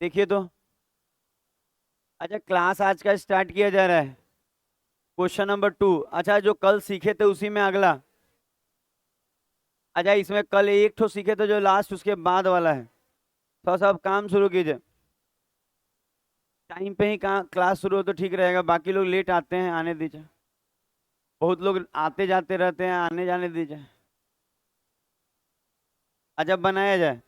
देखिए तो। अच्छा, क्लास आज का स्टार्ट किया जा रहा है। Question number 2। अच्छा, जो कल सीखे थे उसी में अगला। अच्छा, इसमें कल एक ठो सीखे थे जो लास्ट उसके बाद वाला है। थोड़ा सा अब काम शुरू कीजिए। टाइम पे ही कहाँ क्लास शुरू हो तो ठीक रहेगा, बाकी लोग लेट आते हैं, आने दीजिए। बहुत लोग आते जाते रहते हैं, आने जाने दीजिए। अच्छा, बनाया जाए।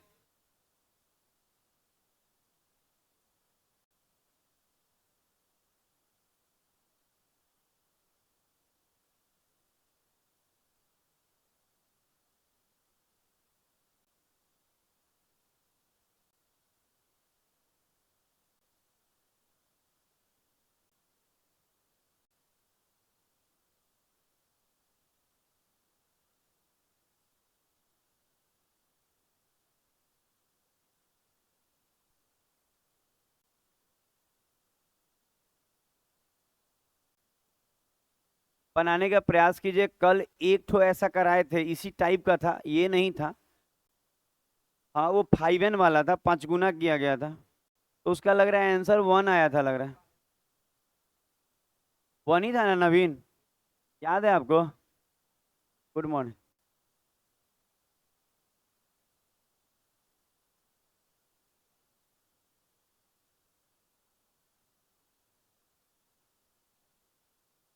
बनाने का प्रयास कीजिए। कल एक ठो ऐसा कराए थे, इसी टाइप का था, ये नहीं था। हाँ, वो 5n वाला था, 5 गुना किया गया था। तो उसका लग रहा है आंसर 1 आया था, लग रहा है। 1 ही था ना नवीन? याद है आपको? Good morning.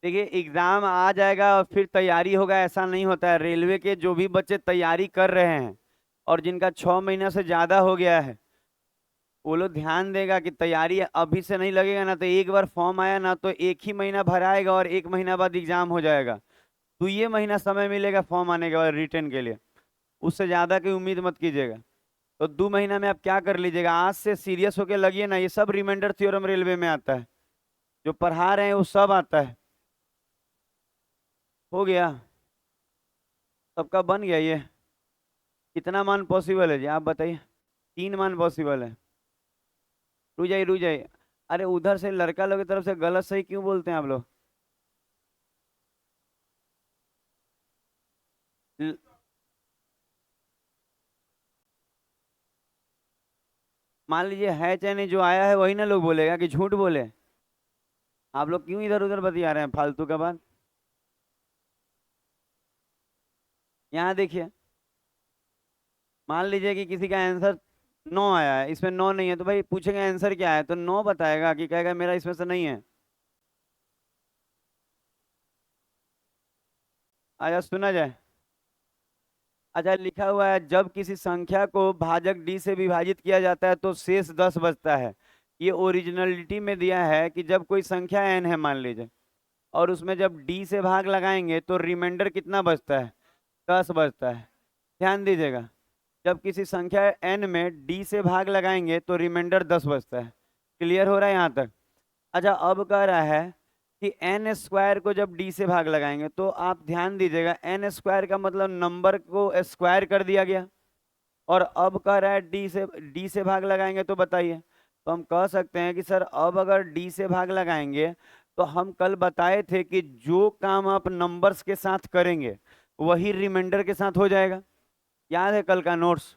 देखिए, एग्जाम आ जाएगा और फिर तैयारी होगा, ऐसा नहीं होता है। रेलवे के जो भी बच्चे तैयारी कर रहे हैं और जिनका 6 महीना से ज्यादा हो गया है, वो लोग ध्यान देगा कि तैयारी अभी से नहीं लगेगा ना, तो एक बार फॉर्म आया ना तो एक ही महीना भराएगा और 1 महीना बाद एग्जाम हो जाएगा। तो ये महीना समय मिलेगा फॉर्म आने के बाद रिटर्न के लिए। उससे ज्यादा की उम्मीद मत कीजिएगा। तो 2 महीना में आप क्या कर लीजिएगा, आज से सीरियस होके लगिए ना। ये सब रिमाइंडर थ्योरम रेलवे में आता है, जो पढ़ा रहे हैं वो सब आता है। हो गया? सबका बन गया ये? कितना मान पॉसिबल है जी, आप बताइए। 3 मान पॉसिबल है। रुक जाइए, रुक जाइए। अरे, उधर से लड़का लोग की तरफ से गलत सही क्यों बोलते हैं आप लोग? ल- मान लीजिए है चाहे नहीं, जो आया है वही ना लोग बोलेगा कि झूठ बोले। आप लोग क्यों इधर उधर बतिया रहे हैं फालतू का बात? यहाँ देखिए। मान लीजिए कि किसी का आंसर 9 आया है, इसमें 9 नहीं है, तो भाई पूछेंगे आंसर क्या है, तो 9 बताएगा कि कहेगा मेरा इसमें से नहीं है। आया, सुना जाए। अच्छा, लिखा हुआ है जब किसी संख्या को भाजक डी से विभाजित किया जाता है तो शेष 10 बचता है। ये ओरिजिनलिटी में दिया है कि जब कोई संख्या n है मान लीजिए, और उसमें जब डी से भाग लगाएंगे तो रिमाइंडर कितना बचता है? 10 बचता है। ध्यान दीजिएगा। जब किसी संख्या n में डी से भाग लगाएंगे तो रिमाइंडर 10 बचता है। क्लियर हो रहा है यहाँ तक? अच्छा, अब कह रहा है कि एन स्क्वायर को जब डी से भाग लगाएंगे, तो आप ध्यान दीजिएगा, एन स्क्वायर का मतलब नंबर को स्क्वायर कर दिया गया। और अब कह रहा है डी से भाग लगाएंगे, तो बताइए। तो हम कह सकते हैं कि सर अब अगर डी से भाग लगाएंगे, तो हम कल बताए थे कि जो काम आप नंबर्स के साथ करेंगे वही रिमाइंडर के साथ हो जाएगा। याद है कल का नोट्स?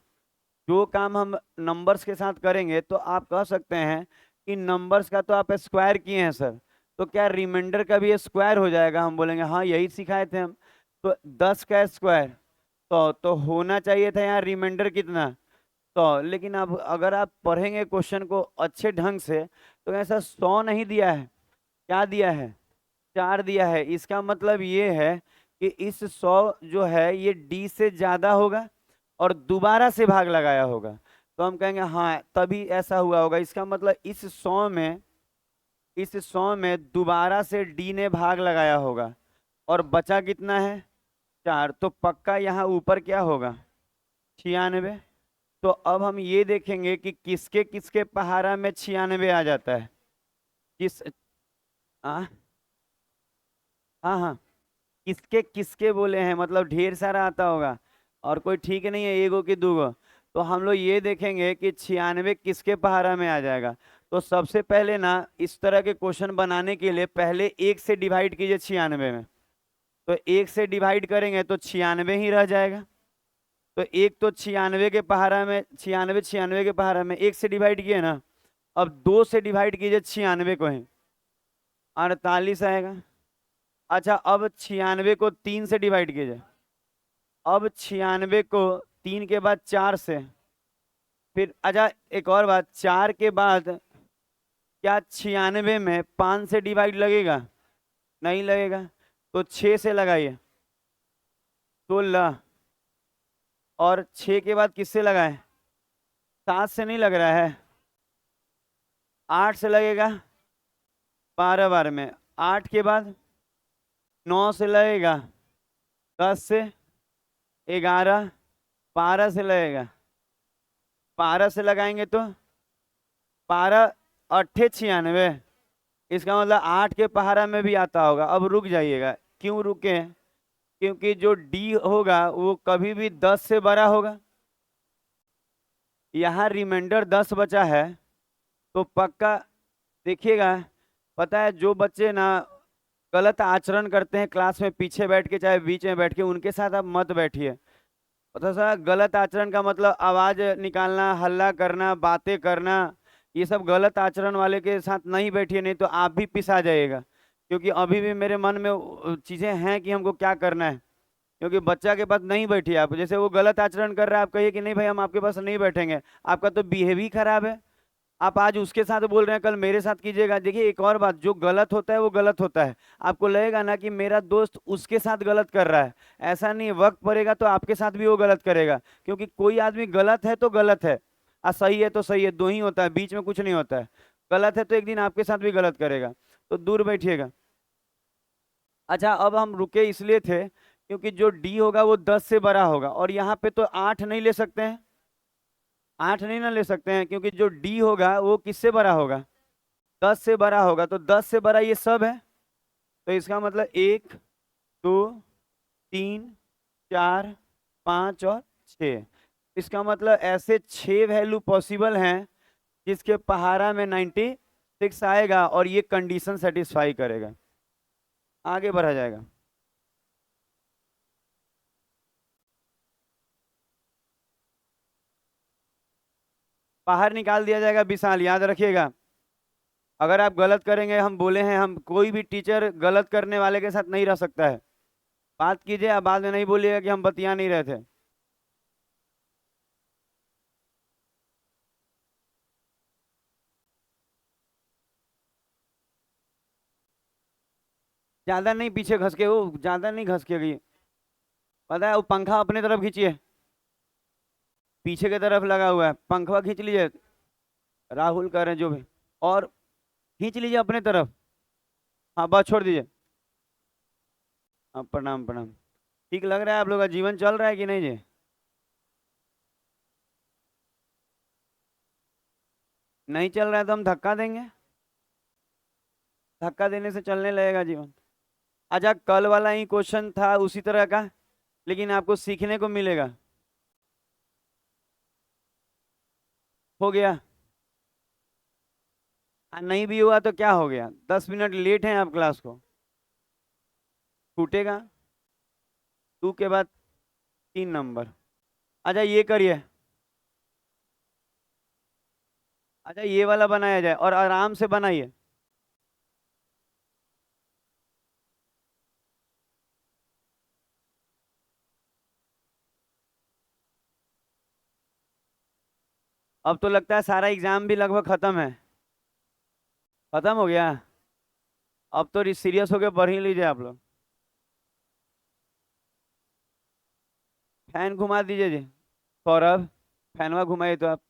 जो काम हम नंबर्स के साथ करेंगे तो आप कह सकते हैं कि नंबर्स का तो आप स्क्वायर किए हैं सर, तो क्या रिमाइंडर का भी स्क्वायर हो जाएगा? हम बोलेंगे हाँ, यही सिखाए थे हम। तो 10 का स्क्वायर, तो होना चाहिए था यहाँ रिमाइंडर कितना? तो लेकिन अब अगर आप पढ़ेंगे क्वेश्चन को अच्छे ढंग से, तो ऐसा 100 नहीं दिया है। क्या दिया है? 4 दिया है। इसका मतलब ये है कि इस 100 जो है ये डी से ज्यादा होगा और दोबारा से भाग लगाया होगा। तो हम कहेंगे हाँ, तभी ऐसा हुआ होगा। इसका मतलब इस 100 में दोबारा से डी ने भाग लगाया होगा और बचा कितना है? 4। तो पक्का यहाँ ऊपर क्या होगा? 96। तो अब हम ये देखेंगे कि किसके किसके पहाड़ा में 96 आ जाता है। किस आ, हाँ हाँ, किसके किसके बोले हैं, मतलब ढेर सारा आता होगा और कोई ठीक नहीं है एगो की दूगो। तो हम लोग ये देखेंगे कि 96 किसके पहाड़ा में आ जाएगा। तो सबसे पहले ना, इस तरह के क्वेश्चन बनाने के लिए पहले 1 से डिवाइड कीजिए 96 में। तो 1 से डिवाइड करेंगे तो 96 ही रह जाएगा। तो एक तो 96 के पहाड़ा में, 96 96 के पहाड़ा में 1 से डिवाइड किए ना, अब 2 से डिवाइड कीजिए 96 को ही, 48 आएगा। अच्छा अब 96 को 3 से डिवाइड कीजिए, अब 96 को 3 के बाद 4 से, फिर अच्छा एक और बात, 4 के बाद क्या 96 में 5 से डिवाइड लगेगा? नहीं लगेगा, तो 6 से लगाइए, 16, और 6 के बाद किससे लगाए? 7 से नहीं लग रहा है, 8 से लगेगा, 12 बार में, 8 के बाद 9 से लगेगा, 10 से, 11, 12 से लगेगा, 12 से लगाएंगे तो 12 अट्ठे 96, इसका मतलब 8 के पहाड़ा में भी आता होगा। अब रुक जाइएगा, क्यों रुके? क्योंकि जो डी होगा वो कभी भी 10 से बड़ा होगा। यहाँ रिमाइंडर 10 बचा है, तो पक्का देखिएगा। पता है जो बच्चे ना गलत आचरण करते हैं क्लास में, पीछे बैठ के चाहे बीच में बैठ के, उनके साथ आप मत बैठिए। पता सा गलत आचरण का मतलब आवाज निकालना, हल्ला करना, बातें करना, ये सब गलत आचरण वाले के साथ नहीं बैठिए, नहीं तो आप भी पिसा जाइएगा। क्योंकि अभी भी मेरे मन में चीजें हैं कि हमको क्या करना है। क्योंकि बच्चा के पास नहीं बैठिए आप, जैसे वो गलत आचरण कर रहा है, आप कहिए कि नहीं भाई हम आपके पास नहीं बैठेंगे, आपका तो बिहेव ही खराब है। आप आज उसके साथ बोल रहे हैं, कल मेरे साथ कीजिएगा। देखिए एक और बात, जो गलत होता है वो गलत होता है। आपको लगेगा ना कि मेरा दोस्त उसके साथ गलत कर रहा है, ऐसा नहीं, वक्त पड़ेगा तो आपके साथ भी वो गलत करेगा। क्योंकि कोई आदमी गलत है तो गलत है, और सही है तो सही है, दो ही होता है, बीच में कुछ नहीं होता है। गलत है तो एक दिन आपके साथ भी गलत करेगा, तो दूर बैठिएगा। अच्छा अब हम रुके इसलिए थे क्योंकि जो डी होगा वो 10 से बड़ा होगा, और यहाँ पे तो 8 नहीं ले सकते हैं, 8 नहीं ना ले सकते हैं, क्योंकि जो डी होगा वो किससे बड़ा होगा? 10 से बड़ा होगा, तो 10 से बड़ा ये सब है। तो इसका मतलब 1, 2, 3, 4, 5 और 6। इसका मतलब ऐसे 6 वैल्यू पॉसिबल हैं जिसके पहाड़ा में 96 आएगा, और ये कंडीशन सेटिस्फाई करेगा। आगे बढ़ा जाएगा। बाहर निकाल दिया जाएगा विशाल, याद रखिएगा। अगर आप गलत करेंगे, हम बोले हैं, हम कोई भी टीचर गलत करने वाले के साथ नहीं रह सकता है। बात कीजिए, आप बाद में नहीं बोलिएगा कि हम बतिया नहीं रहे थे। ज्यादा नहीं पीछे घस के, वो ज्यादा नहीं घस के गई। पता है वो पंखा अपने तरफ खींचिए, पीछे की तरफ लगा हुआ है, पंखा खींच लीजिए। राहुल कह रहे हैं जो भी, और खींच लीजिए अपने तरफ। हाँ बस छोड़ दीजिए। हाँ प्रणाम प्रणाम। ठीक लग रहा है आप लोग का जीवन चल रहा है कि नहीं जी? नहीं चल रहा है तो हम धक्का देंगे, धक्का देने से चलने लगेगा जीवन। अच्छा कल वाला ही क्वेश्चन था उसी तरह का, लेकिन आपको सीखने को मिलेगा। हो गया? नहीं भी हुआ तो क्या हो गया, 10 मिनट लेट हैं आप क्लास को, छूटेगा। 2 के बाद 3 नंबर। अच्छा ये करिए, अच्छा ये वाला बनाया जाए, और आराम से बनाइए। अब तो लगता है सारा एग्जाम भी लगभग खत्म है। खत्म हो गया? अब तो सीरियस होकर पढ़ ही लीजिए आप लोग। फैन घुमा दीजिए जी, सौरभ, फैनवा घुमाइए तो आप।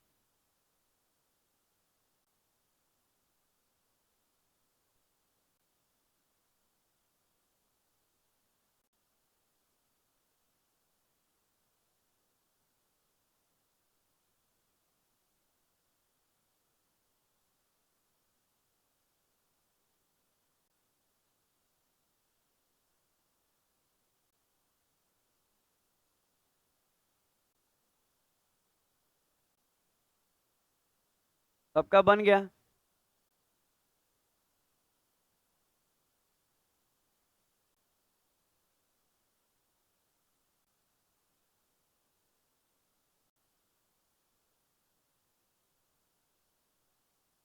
सबका बन गया?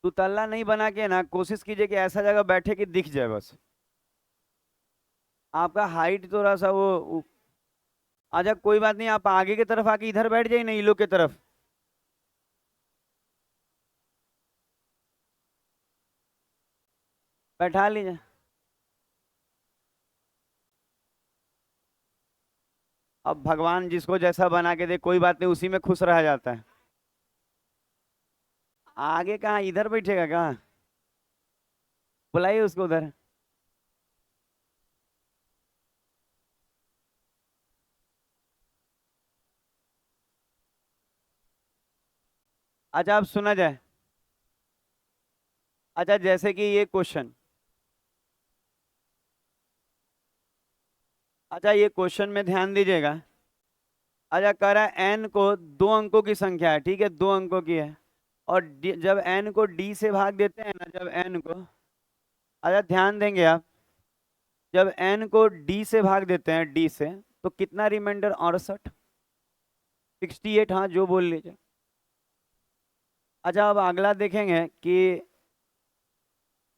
दुतल्ला नहीं बना के ना, कोशिश कीजिए कि ऐसा जगह बैठे कि दिख जाए बस। आपका हाइट थोड़ा सा वो अच्छा कोई बात नहीं, आप आगे की तरफ आके इधर बैठ जाइए ना, ये लोग की तरफ। बैठा लीजिए। अब भगवान जिसको जैसा बना के दे, कोई बात नहीं, उसी में खुश रहा जाता है। आगे कहाँ, इधर बैठेगा कहाँ? बुलाइए उसको उधर। अच्छा अब सुना जाए। अच्छा जैसे कि ये क्वेश्चन, अच्छा ये क्वेश्चन में ध्यान दीजिएगा। अच्छा कह रहा है एन को 2 अंकों की संख्या है, ठीक है, 2 अंकों की है। और जब एन को डी से भाग देते हैं ना, जब एन को, अच्छा ध्यान देंगे आप, जब एन को डी से भाग देते हैं, डी से, तो कितना रिमाइंडर, 68, हाँ जो बोल लीजिए। अच्छा अब अगला देखेंगे कि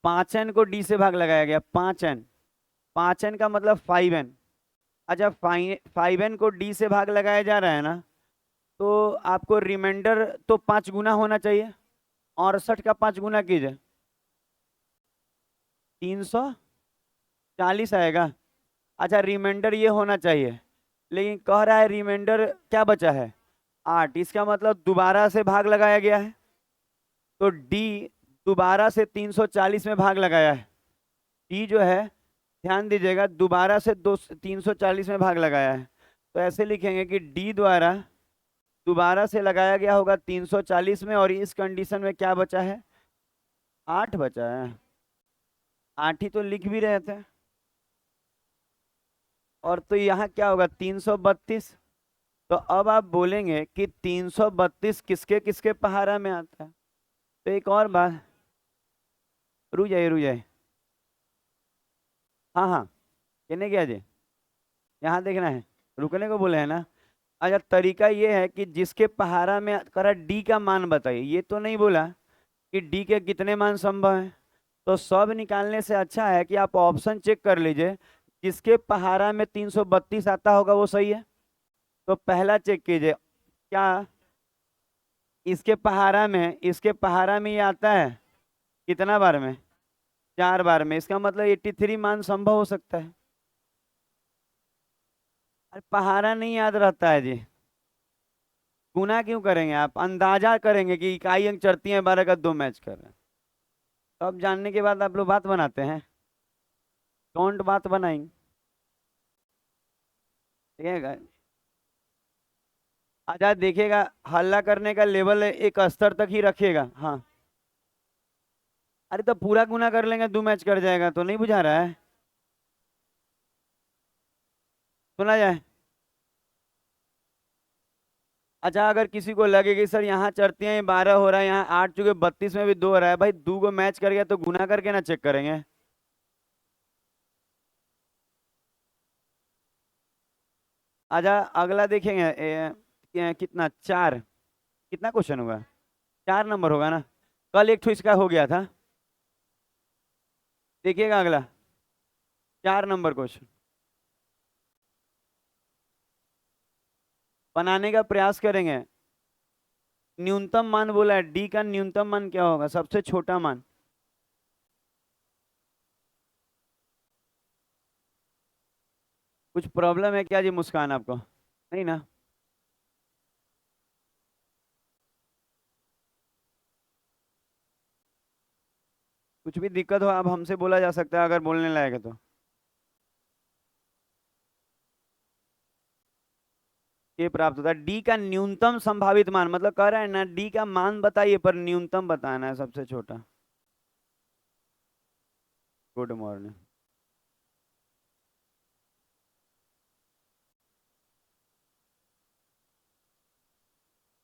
5n को डी से भाग लगाया गया, 5n, 5n का मतलब 5n। अच्छा 5n को डी से भाग लगाया जा रहा है ना, तो आपको रिमाइंडर तो 5 गुना होना चाहिए। 68 का 5 गुना कीजिए, 340 आएगा। अच्छा रिमाइंडर ये होना चाहिए, लेकिन कह रहा है रिमाइंडर क्या बचा है, 8, इसका मतलब दोबारा से भाग लगाया गया है। तो डी दोबारा से 340 में भाग लगाया है, डी जो है, ध्यान दीजिएगा, दोबारा से 340 में भाग लगाया है। तो ऐसे लिखेंगे कि डी द्वारा दोबारा से लगाया गया होगा 340 में, और इस कंडीशन में क्या बचा है, 8 बचा है। 8 ही तो लिख भी रहे थे। और तो यहाँ क्या होगा, 332। तो अब आप बोलेंगे कि 332 किसके किसके पहाड़ा में आता है। तो एक और बात, रुक जाइए रुक जाइए, हाँ हाँ, कहने क्या जी, यहाँ देखना है, रुकने को बोले हैं ना। अच्छा तरीका ये है कि जिसके पहाड़ा में करा डी का मान बताइए, ये तो नहीं बोला कि डी के कितने मान संभव हैं। तो सब निकालने से अच्छा है कि आप ऑप्शन चेक कर लीजिए, जिसके पहाड़ा में 332 आता होगा वो सही है। तो पहला चेक कीजिए, क्या इसके पहाड़ा में ये आता है, कितना बार में, 4 बार में, इसका मतलब 83 मान संभव हो सकता है। अरे पहाड़ा नहीं याद रहता है जी, गुना क्यों करेंगे, आप अंदाजा करेंगे कि इकाई अंक चढ़ती है 12 का 2 मैच कर रहे हैं। तो अब जानने के बाद आप लोग बात बनाते हैं, डोंट बात बनाएंगे, ठीक है। अच्छा देखिएगा, हल्ला करने का लेवल एक स्तर तक ही रखिएगा, हाँ। अरे तो पूरा गुना कर लेंगे, 2 मैच कर जाएगा, तो नहीं बुझा रहा है, सुना जाए। अच्छा अगर किसी को लगे कि सर यहाँ चढ़ती हैं 12 हो रहा है, यहाँ 8 चुके 32 में भी 2 हो रहा है, भाई 2 को मैच कर गया तो गुना करके ना चेक करेंगे। अच्छा अगला देखेंगे, कितना, 4, कितना क्वेश्चन होगा, 4 नंबर होगा ना, कल एक ठो इसका हो गया था। देखिएगा अगला, 4 नंबर क्वेश्चन बनाने का प्रयास करेंगे। न्यूनतम मान बोला है, डी का न्यूनतम मान क्या होगा, सबसे छोटा मान। कुछ प्रॉब्लम है क्या जी मुस्कान आपको, नहीं ना? कुछ भी दिक्कत हो आप हमसे बोला जा सकता है, अगर बोलने लायक है तो। ये प्राप्त होता है, डी का न्यूनतम संभावित मान, मतलब कह रहा है ना डी का मान बताइए पर न्यूनतम बताना है, सबसे छोटा। Good morning.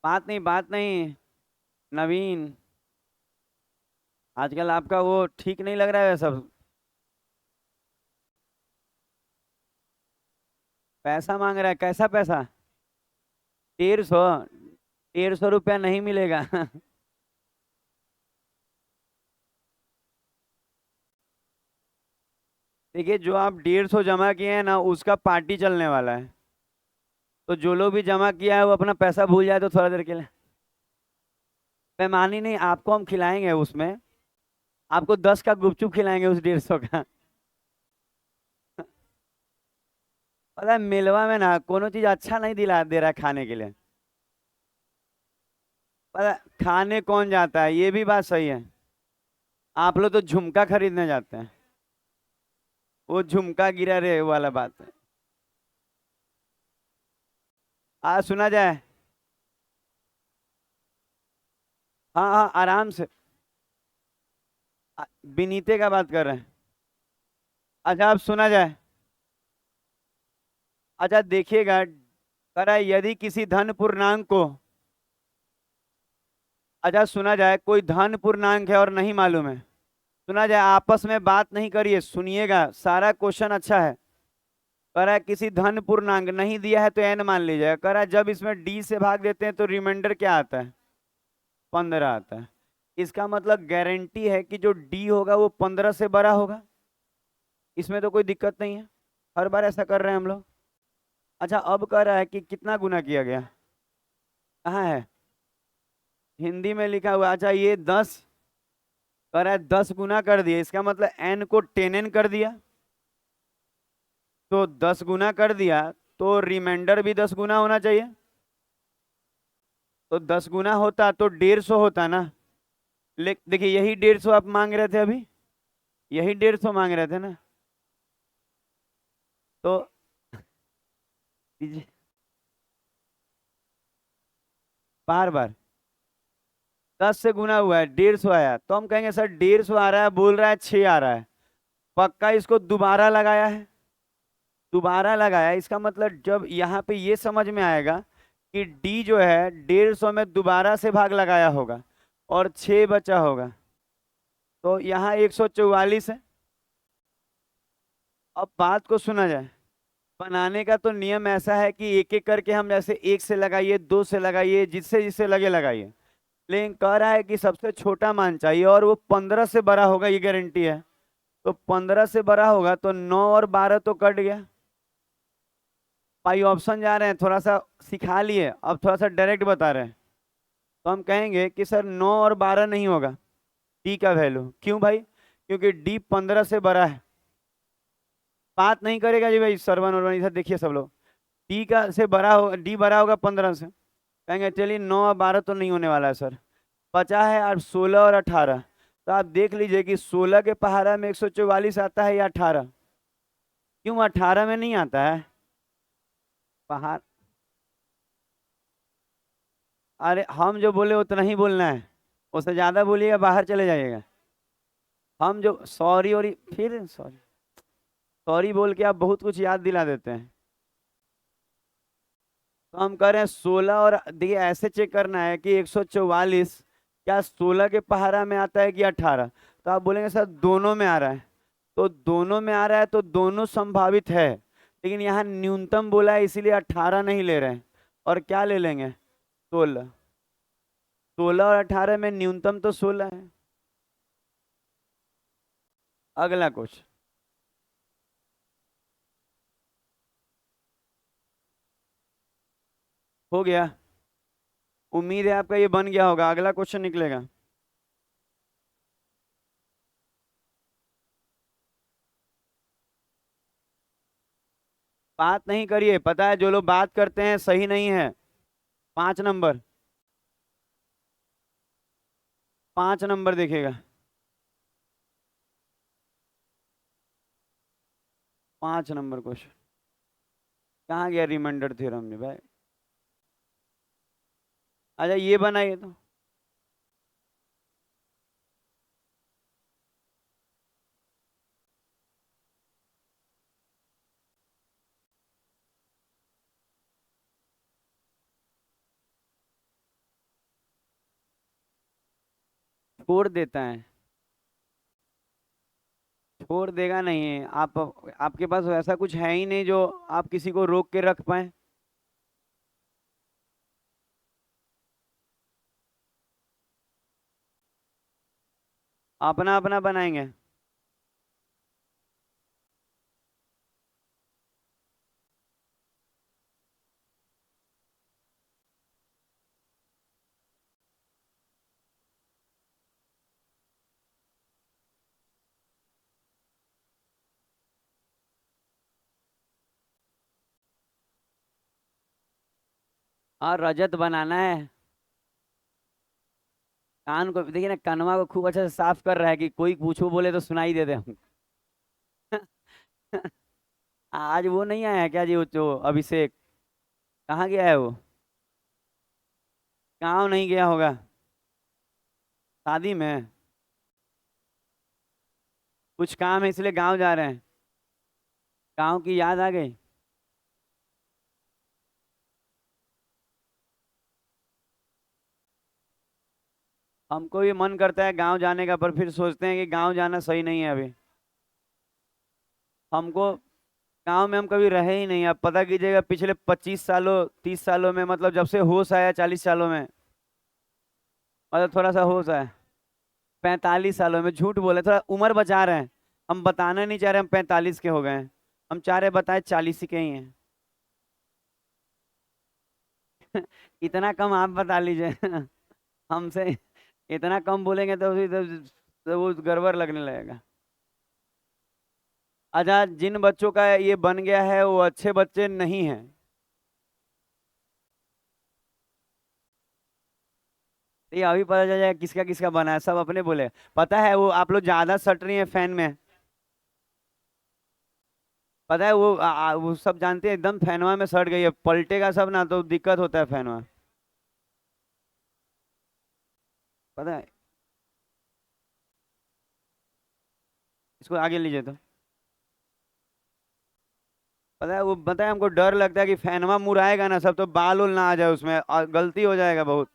बात नहीं, नवीन, आजकल आपका वो ठीक नहीं लग रहा है सब। पैसा मांग रहा है, कैसा पैसा? 150, 150 रुपया नहीं मिलेगा देखिए जो आप 150 जमा किए हैं ना, उसका पार्टी चलने वाला है। तो जो लोग भी जमा किया है वो अपना पैसा भूल जाए तो थोड़ा देर के लिए। बेईमानी नहीं, आपको हम खिलाएंगे उसमें। आपको 10 का गुपचुप खिलाएंगे उस 150 का। पता है मिलवा में ना कोनो चीज अच्छा नहीं दिला दे रहा है खाने के लिए। पता है, खाने कौन जाता है, ये भी बात सही है। आप लोग तो झुमका खरीदने जाते हैं। वो झुमका गिरा रे वाला बात है। आज सुना जाए। हाँ हाँ आराम से। विनीते का बात कर रहे हैं। अच्छा अब सुना जाए। अच्छा देखिएगा, कह रहा है यदि किसी धन पूर्णांक को। अच्छा सुना जाए, कोई धन पूर्णांक है और नहीं मालूम है। सुना जाए, आपस में बात नहीं करिए, सुनिएगा, सारा क्वेश्चन अच्छा है। कह रहा है किसी धन पूर्णांक नहीं दिया है तो एन मान लीजिएगा। कह रहा है जब इसमें डी से भाग देते हैं तो रिमाइंडर क्या आता है? 15 आता है। इसका मतलब गारंटी है कि जो डी होगा वो 15 से बड़ा होगा। इसमें तो कोई दिक्कत नहीं है। हर बार ऐसा कर रहे हैं हम लोग। अच्छा अब कह रहा है कि कितना गुना किया गया। कहाँ है? हिंदी में लिखा हुआ। अच्छा ये 10। कह रहा है 10 गुना कर दिया, इसका मतलब एन को 10n कर दिया। तो 10 गुना कर दिया, तो रिमाइंडर भी 10 गुना होना चाहिए। तो 10 गुना होता तो 150 होता ना। देखिए यही 150 आप मांग रहे थे अभी। यही 150 मांग रहे थे ना। तो दीजिए। बार बार 10 से गुना हुआ है, 150 आया, तो हम कहेंगे सर 150 आ रहा है, बोल रहा है 6 आ रहा है। पक्का इसको दोबारा लगाया है। दोबारा लगाया, इसका मतलब जब यहाँ पे ये समझ में आएगा कि डी जो है 150 में दोबारा से भाग लगाया होगा और 6 बचा होगा। तो यहाँ 144 है। अब बात को सुना जाए। बनाने का तो नियम ऐसा है कि एक एक करके हम जैसे 1 से लगाइए, 2 से लगाइए, जिससे जिससे लगे लगाइए। लेकिन कह रहा है कि सबसे छोटा मान चाहिए और वो 15 से बड़ा होगा, ये गारंटी है। तो 15 से बड़ा होगा तो 9 और 12 तो कट गया। भाई ऑप्शन जा रहे हैं, थोड़ा सा सिखा लिए, अब थोड़ा सा डायरेक्ट बता रहे हैं। तो हम कहेंगे कि सर 9 और 12 नहीं होगा। डी का वैल्यू क्यों भाई? क्योंकि डी 15 से बड़ा है। बात नहीं करेगा जी भाई, सरवन और इधर देखिए सब लोग। डी का से बड़ा होगा, डी बड़ा होगा 15 से। कहेंगे चलिए 9 और 12 तो नहीं होने वाला है सर। बचा है और 16 और 18। तो आप देख लीजिए कि 16 के पहाड़ा में 144 आता है या 18? क्यों 18 में नहीं आता है? पहाड़। अरे हम जो बोले उतना ही बोलना है। उससे ज्यादा बोलिएगा बाहर चले जाइएगा। हम जो सॉरी और फिर सॉरी सॉरी बोल के आप बहुत कुछ याद दिला देते हैं। तो हम कह रहे हैं 16 और देखिए ऐसे चेक करना है कि 144 क्या 16 के पहाड़ा में आता है कि 18? तो आप बोलेंगे सर दोनों में आ रहा है। तो दोनों में आ रहा है तो दोनों संभावित है। लेकिन यहाँ न्यूनतम बोला है इसीलिए 18 नहीं ले रहे हैं। और क्या ले लेंगे? 16। 16 और 18 में न्यूनतम तो 16 है। अगला क्वेश्चन। हो गया। उम्मीद है आपका ये बन गया होगा, अगला क्वेश्चन निकलेगा। बात नहीं करिए, पता है जो लोग बात करते हैं सही नहीं है। 5 नंबर। 5 नंबर देखेगा। 5 नंबर क्वेश्चन। कहाँ गया रिमाइंडर थ्योरम में भाई? अच्छा ये बनाइए तो। छोड़ देता है। छोड़ देगा नहीं, आप आपके पास वैसा कुछ है ही नहीं जो आप किसी को रोक के रख पाए। अपना अपना बनाएंगे। और रजत बनाना है। कान को देखिए ना, कनवा को खूब अच्छे से साफ कर रहा है कि कोई पूछो बोले तो सुनाई दे दे हमको। आज वो नहीं आया है क्या जी, वो जो अभिषेक, कहाँ गया है वो? गाँव नहीं गया होगा, शादी में कुछ काम है इसलिए गाँव जा रहे हैं। गाँव की याद आ गई। हमको भी मन करता है गाँव जाने का, पर फिर सोचते हैं कि गाँव जाना सही नहीं है अभी हमको। गांव में हम कभी रहे ही नहीं। आप पता कीजिएगा पिछले 25 सालों 30 सालों में, मतलब जब से होश आया 40 सालों में, मतलब थोड़ा सा होश आया। 45 सालों में, झूठ बोले, थोड़ा उम्र बचा रहे हैं। हम बताना नहीं चाह रहे हम 45 के हो गए हैं, हम चाह रहे बताए 40 के ही हैं। इतना कम आप बता लीजिए। हमसे इतना कम बोलेंगे तो तो वो गड़बड़ लगने लगेगा। अच्छा, जिन बच्चों का ये बन गया है वो अच्छे बच्चे नहीं हैं। ये अभी पता चल जाएगा किसका किसका बना है, सब अपने बोले। पता है वो आप लोग ज्यादा सट रही हैं फैन में। पता है वो वो सब जानते हैं, एकदम फैनवा में सट गई है, पलटेगा सब ना तो दिक्कत होता है फैनवा। पता है, इसको आगे लीजिए तो। पता है वो, पता है हमको डर लगता है कि फैनवा मुड़ाएगा ना सब तो बाल उल ना आ जाए उसमें और गलती हो जाएगा बहुत।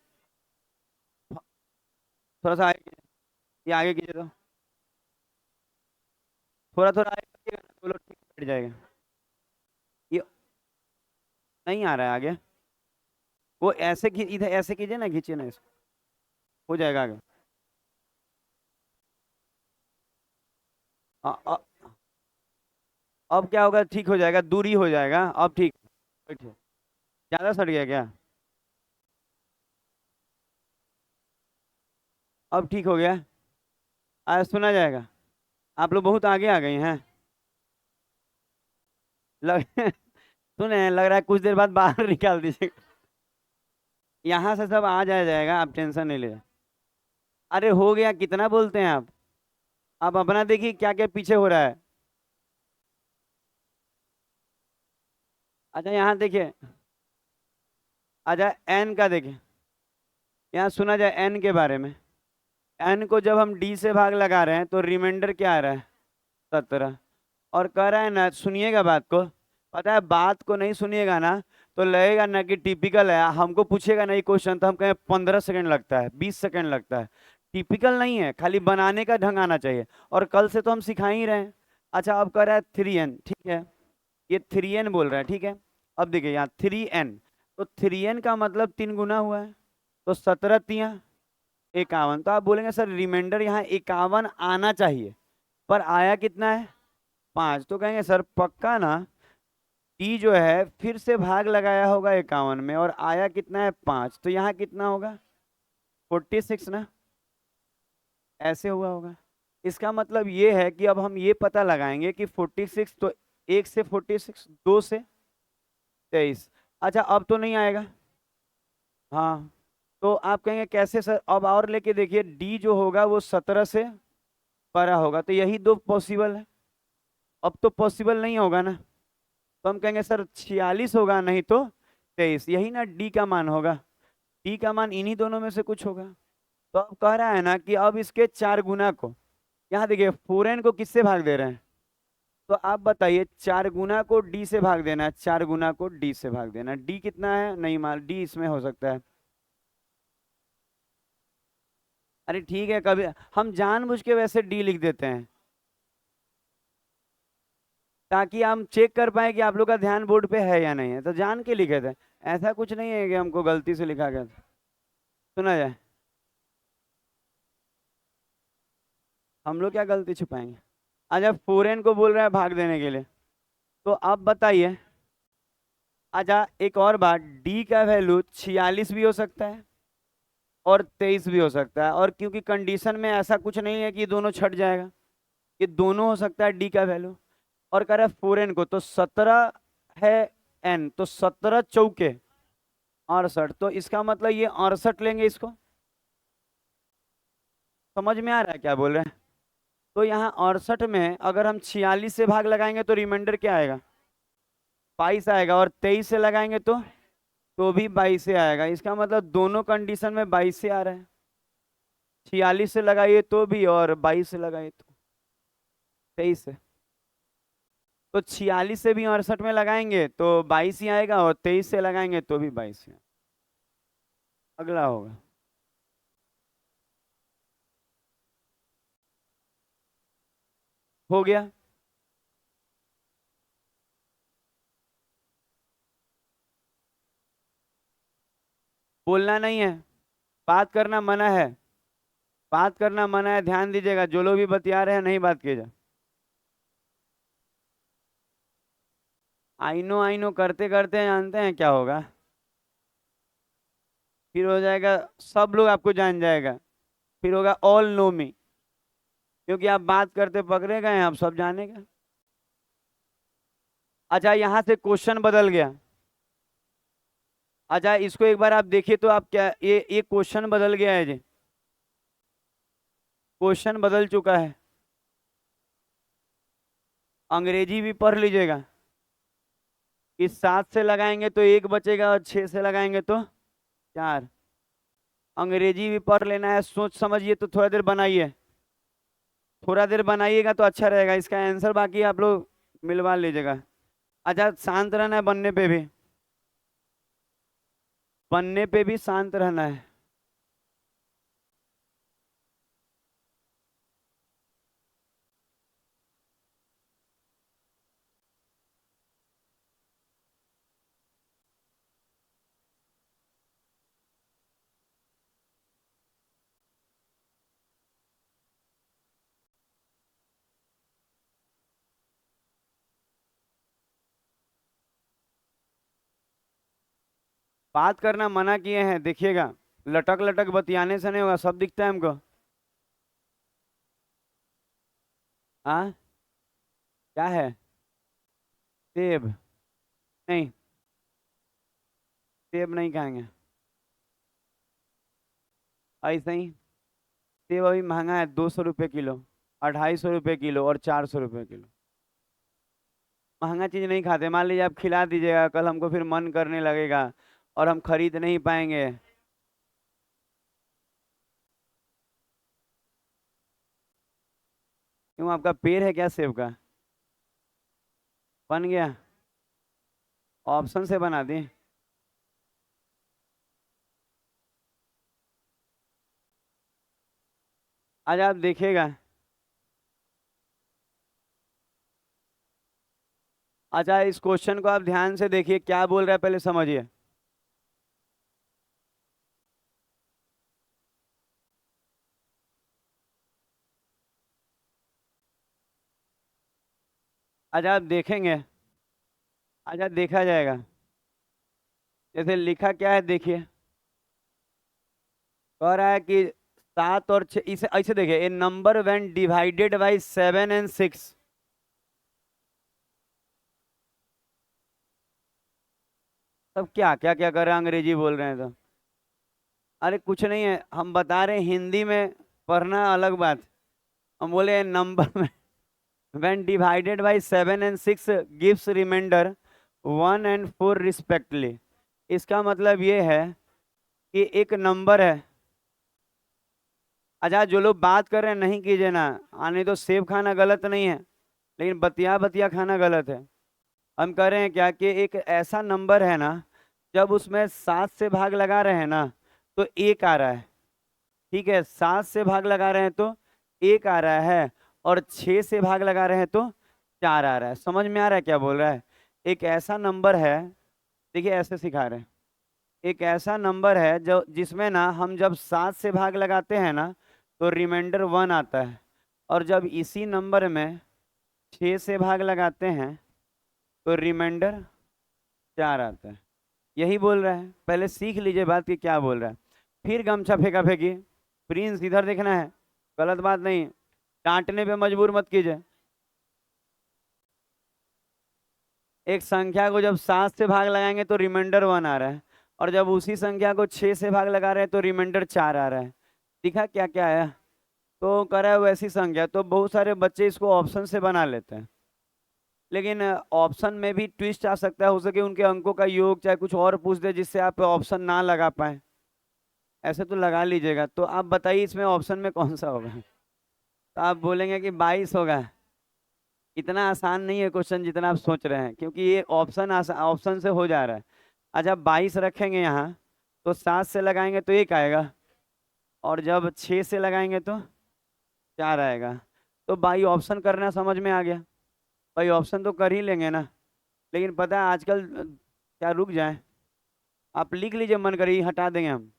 थोड़ा सा आगे, ये आगे कीजिए तो। थोड़ा थोड़ा आगे कीजिएगा ना, तो लोग ठीक बैठ जाएगा। ये नहीं आ रहा है आगे। वो ऐसे इधर ऐसे कीजिए ना, खींचिए ना इसको, हो जाएगा आगे। अब क्या होगा, ठीक हो जाएगा, दूरी हो जाएगा अब ठीक। बैठिए। ज्यादा सट गया क्या? अब ठीक हो गया। आज सुना जाएगा। आप लोग बहुत आगे आ गए हैं। लग सुने, लग रहा है कुछ देर बाद बाहर निकाल दीजिए। यहाँ से सब आ जाएगा, आप टेंशन नहीं ले। अरे हो गया, कितना बोलते हैं आप? आप अपना देखिए क्या क्या पीछे हो रहा है। अच्छा यहाँ देखिए। अच्छा एन का देखिए, यहाँ सुना जाए एन के बारे में। एन को जब हम डी से भाग लगा रहे हैं तो रिमाइंडर क्या आ रहा है? 17। और कह रहा है ना, सुनिएगा बात को। पता है बात को नहीं सुनिएगा ना तो लगेगा ना कि टिपिकल है। हमको पूछेगा ना ये क्वेश्चन तो हम कहें 15 सेकंड लगता है, 20 सेकंड लगता है। टिपिकल नहीं है, खाली बनाने का ढंग आना चाहिए। और कल से तो हम सिखा ही रहे हैं। अच्छा अब कह रहा है 3n, ठीक है। ये 3n बोल रहा है, ठीक है। अब देखिए यहाँ 3n, तो 3n का मतलब 3 गुना हुआ है, तो 17 तिया 51। तो आप बोलेंगे सर रिमाइंडर यहाँ 51 आना चाहिए, पर आया कितना है? 5। तो कहेंगे सर पक्का ना, टी जो है फिर से भाग लगाया होगा 51 में और आया कितना है? 5। तो यहाँ कितना होगा? 46 ना, ऐसे हुआ होगा। इसका मतलब ये है कि अब हम ये पता लगाएंगे कि 46, तो 1 से 46, 2 से 23। अच्छा अब तो नहीं आएगा। हाँ, तो आप कहेंगे कैसे सर? अब और लेके देखिए, डी जो होगा वो 17 से बड़ा होगा, तो यही दो पॉसिबल है। अब तो पॉसिबल नहीं होगा ना, तो हम कहेंगे सर 46 होगा, नहीं तो 23, यही ना डी का मान होगा। डी का मान इन्हीं दोनों में से कुछ होगा। तो अब कह रहा है ना कि अब इसके 4 गुना को, यहाँ देखिए 4n को किससे भाग दे रहे हैं? तो आप बताइए, 4 गुना को डी से भाग देना है, 4 गुना को डी से भाग देना है। डी कितना है? नहीं मान, डी इसमें हो सकता है। अरे ठीक है, कभी हम जानबूझ के वैसे डी लिख देते हैं ताकि हम चेक कर पाए कि आप लोग का ध्यान बोर्ड पे है या नहीं है, तो जान के लिखे थे। ऐसा कुछ नहीं है कि हमको गलती से लिखा गया था। सुना जाए, हम लोग क्या गलती छुपाएंगे। अच्छा 4n को बोल रहा है भाग देने के लिए, तो आप बताइए। अच्छा एक और बात, डी का वैल्यू 46 भी हो सकता है और 23 भी हो सकता है, और क्योंकि कंडीशन में ऐसा कुछ नहीं है कि ये दोनों छट जाएगा, ये दोनों हो सकता है डी का वैल्यू। और कह रहा है 4n को, तो 17 है n, तो 17 चौके 68, तो इसका मतलब ये 68 लेंगे इसको। समझ में आ रहा है क्या बोल रहे हैं? तो यहाँ 68 में अगर हम 46 से भाग लगाएंगे तो रिमाइंडर क्या आएगा? 22 आएगा। और 23 से लगाएंगे तो भी 22 से आएगा। इसका मतलब दोनों कंडीशन में 22 से आ रहा है। 46 से लगाइए तो भी, और 22 से लगाइए तो 23 से। तो 46 से भी 68 में लगाएंगे तो 22 ही आएगा, और 23 से लगाएंगे तो भी 22 ही आएगा। अगला होगा। हो गया। बोलना नहीं है, बात करना मना है। बात करना मना है, ध्यान दीजिएगा। जो लोग भी बतिया रहे हैं नहीं बात कीजिए। आई नो करते करते जानते हैं क्या होगा? फिर हो जाएगा सब लोग आपको जान जाएगा। फिर होगा ऑल नो मी। क्योंकि आप बात करते पकड़े गए हैं, आप सब जानेगा। अच्छा, यहां से क्वेश्चन बदल गया। अच्छा, इसको एक बार आप देखिए तो आप क्या, ये क्वेश्चन बदल गया है जी। क्वेश्चन बदल चुका है। अंग्रेजी भी पढ़ लीजिएगा। इस 7 से लगाएंगे तो 1 बचेगा, और 6 से लगाएंगे तो 4। अंग्रेजी भी पढ़ लेना है, सोच समझिए तो थोड़ा देर बनाइए। थोड़ा देर बनाइएगा तो अच्छा रहेगा। इसका आंसर बाकी आप लोग मिलवा लीजिएगा। अच्छा, शांत रहना है बनने पे भी। बनने पे भी शांत रहना है। बात करना मना किए हैं, देखिएगा। लटक लटक बतियाने से नहीं होगा, सब दिखता है हमको। हाँ, क्या है? सेब? नहीं, सेब नहीं खाएंगे। ऐसे ही। सेब अभी महंगा है, 200 रुपये किलो, 250 रुपये किलो, और 400 रुपये किलो। महंगा चीज नहीं खाते। मान लीजिए आप खिला दीजिएगा, कल हमको फिर मन करने लगेगा और हम खरीद नहीं पाएंगे। क्यों, आपका पेड़ है क्या सेब का? बन गया? ऑप्शन से बना दी? आज आप देखिएगा। अच्छा, इस क्वेश्चन को आप ध्यान से देखिए, क्या बोल रहा है पहले समझिए। आज आप देखेंगे। अच्छा, देखा जाएगा। जैसे लिखा क्या है देखिए। कह रहा है कि 7 और 6, इसे ऐसे देखिए, a number when divided by 7 and 6। सब क्या क्या क्या कर रहे हैं, अंग्रेजी बोल रहे हैं तो। अरे कुछ नहीं है, हम बता रहे हैं हिंदी में। पढ़ना अलग बात। हम बोले नंबर में when divided by 7 and 6 gives reminder 1 and 4 respectively. इसका मतलब ये है कि एक नंबर है। अच्छा, जो लोग बात कर रहे हैं नहीं कीजिए ना। आने तो सेब खाना गलत नहीं है, लेकिन बतिया बतिया खाना गलत है। हम कह रहे हैं क्या कि एक ऐसा नंबर है ना, जब उसमें 7 से भाग लगा रहे हैं ना तो 1 आ रहा है। ठीक है, 7 से भाग लगा रहे हैं तो 1 आ रहा है, और 6 से भाग लगा रहे हैं तो 4 आ रहा है। समझ में आ रहा है क्या बोल रहा है? एक ऐसा नंबर है, देखिए ऐसे सिखा रहे हैं। एक ऐसा नंबर है जो जिसमें ना हम जब 7 से भाग लगाते हैं ना तो रिमाइंडर 1 आता है, और जब इसी नंबर में 6 से भाग लगाते हैं तो रिमाइंडर 4 आता है। यही बोल रहा है। पहले सीख लीजिए बात की क्या बोल रहा है। फिर गमछा फेंका फेंकी। प्रिंस इधर देखना है, गलत बात नहीं। डांटने पे मजबूर मत कीजिए। एक संख्या को जब 7 से भाग लगाएंगे तो रिमाइंडर 1 आ रहा है, और जब उसी संख्या को 6 से भाग लगा रहे हैं तो रिमाइंडर 4 आ रहा है। दिखा क्या क्या आया? तो कह रहा है वैसी संख्या। तो बहुत सारे बच्चे इसको ऑप्शन से बना लेते हैं, लेकिन ऑप्शन में भी ट्विस्ट आ सकता है, हो सके उनके अंकों का योग चाहे कुछ और पूछ दे जिससे आप ऑप्शन ना लगा पाए। ऐसे तो लगा लीजिएगा। तो आप बताइए इसमें ऑप्शन में कौन सा होगा? तो आप बोलेंगे कि 22 होगा। इतना आसान नहीं है क्वेश्चन जितना आप सोच रहे हैं, क्योंकि ये ऑप्शन से हो जा रहा है। अच्छा, 22 रखेंगे यहाँ तो 7 से लगाएंगे तो 1 आएगा, और जब 6 से लगाएंगे तो 4 आएगा। तो भाई ऑप्शन करना समझ में आ गया। भाई ऑप्शन तो कर ही लेंगे ना, लेकिन पता है आजकल क्या, रुक जाए, आप लिख लीजिए, मन करिए हटा देंगे हम।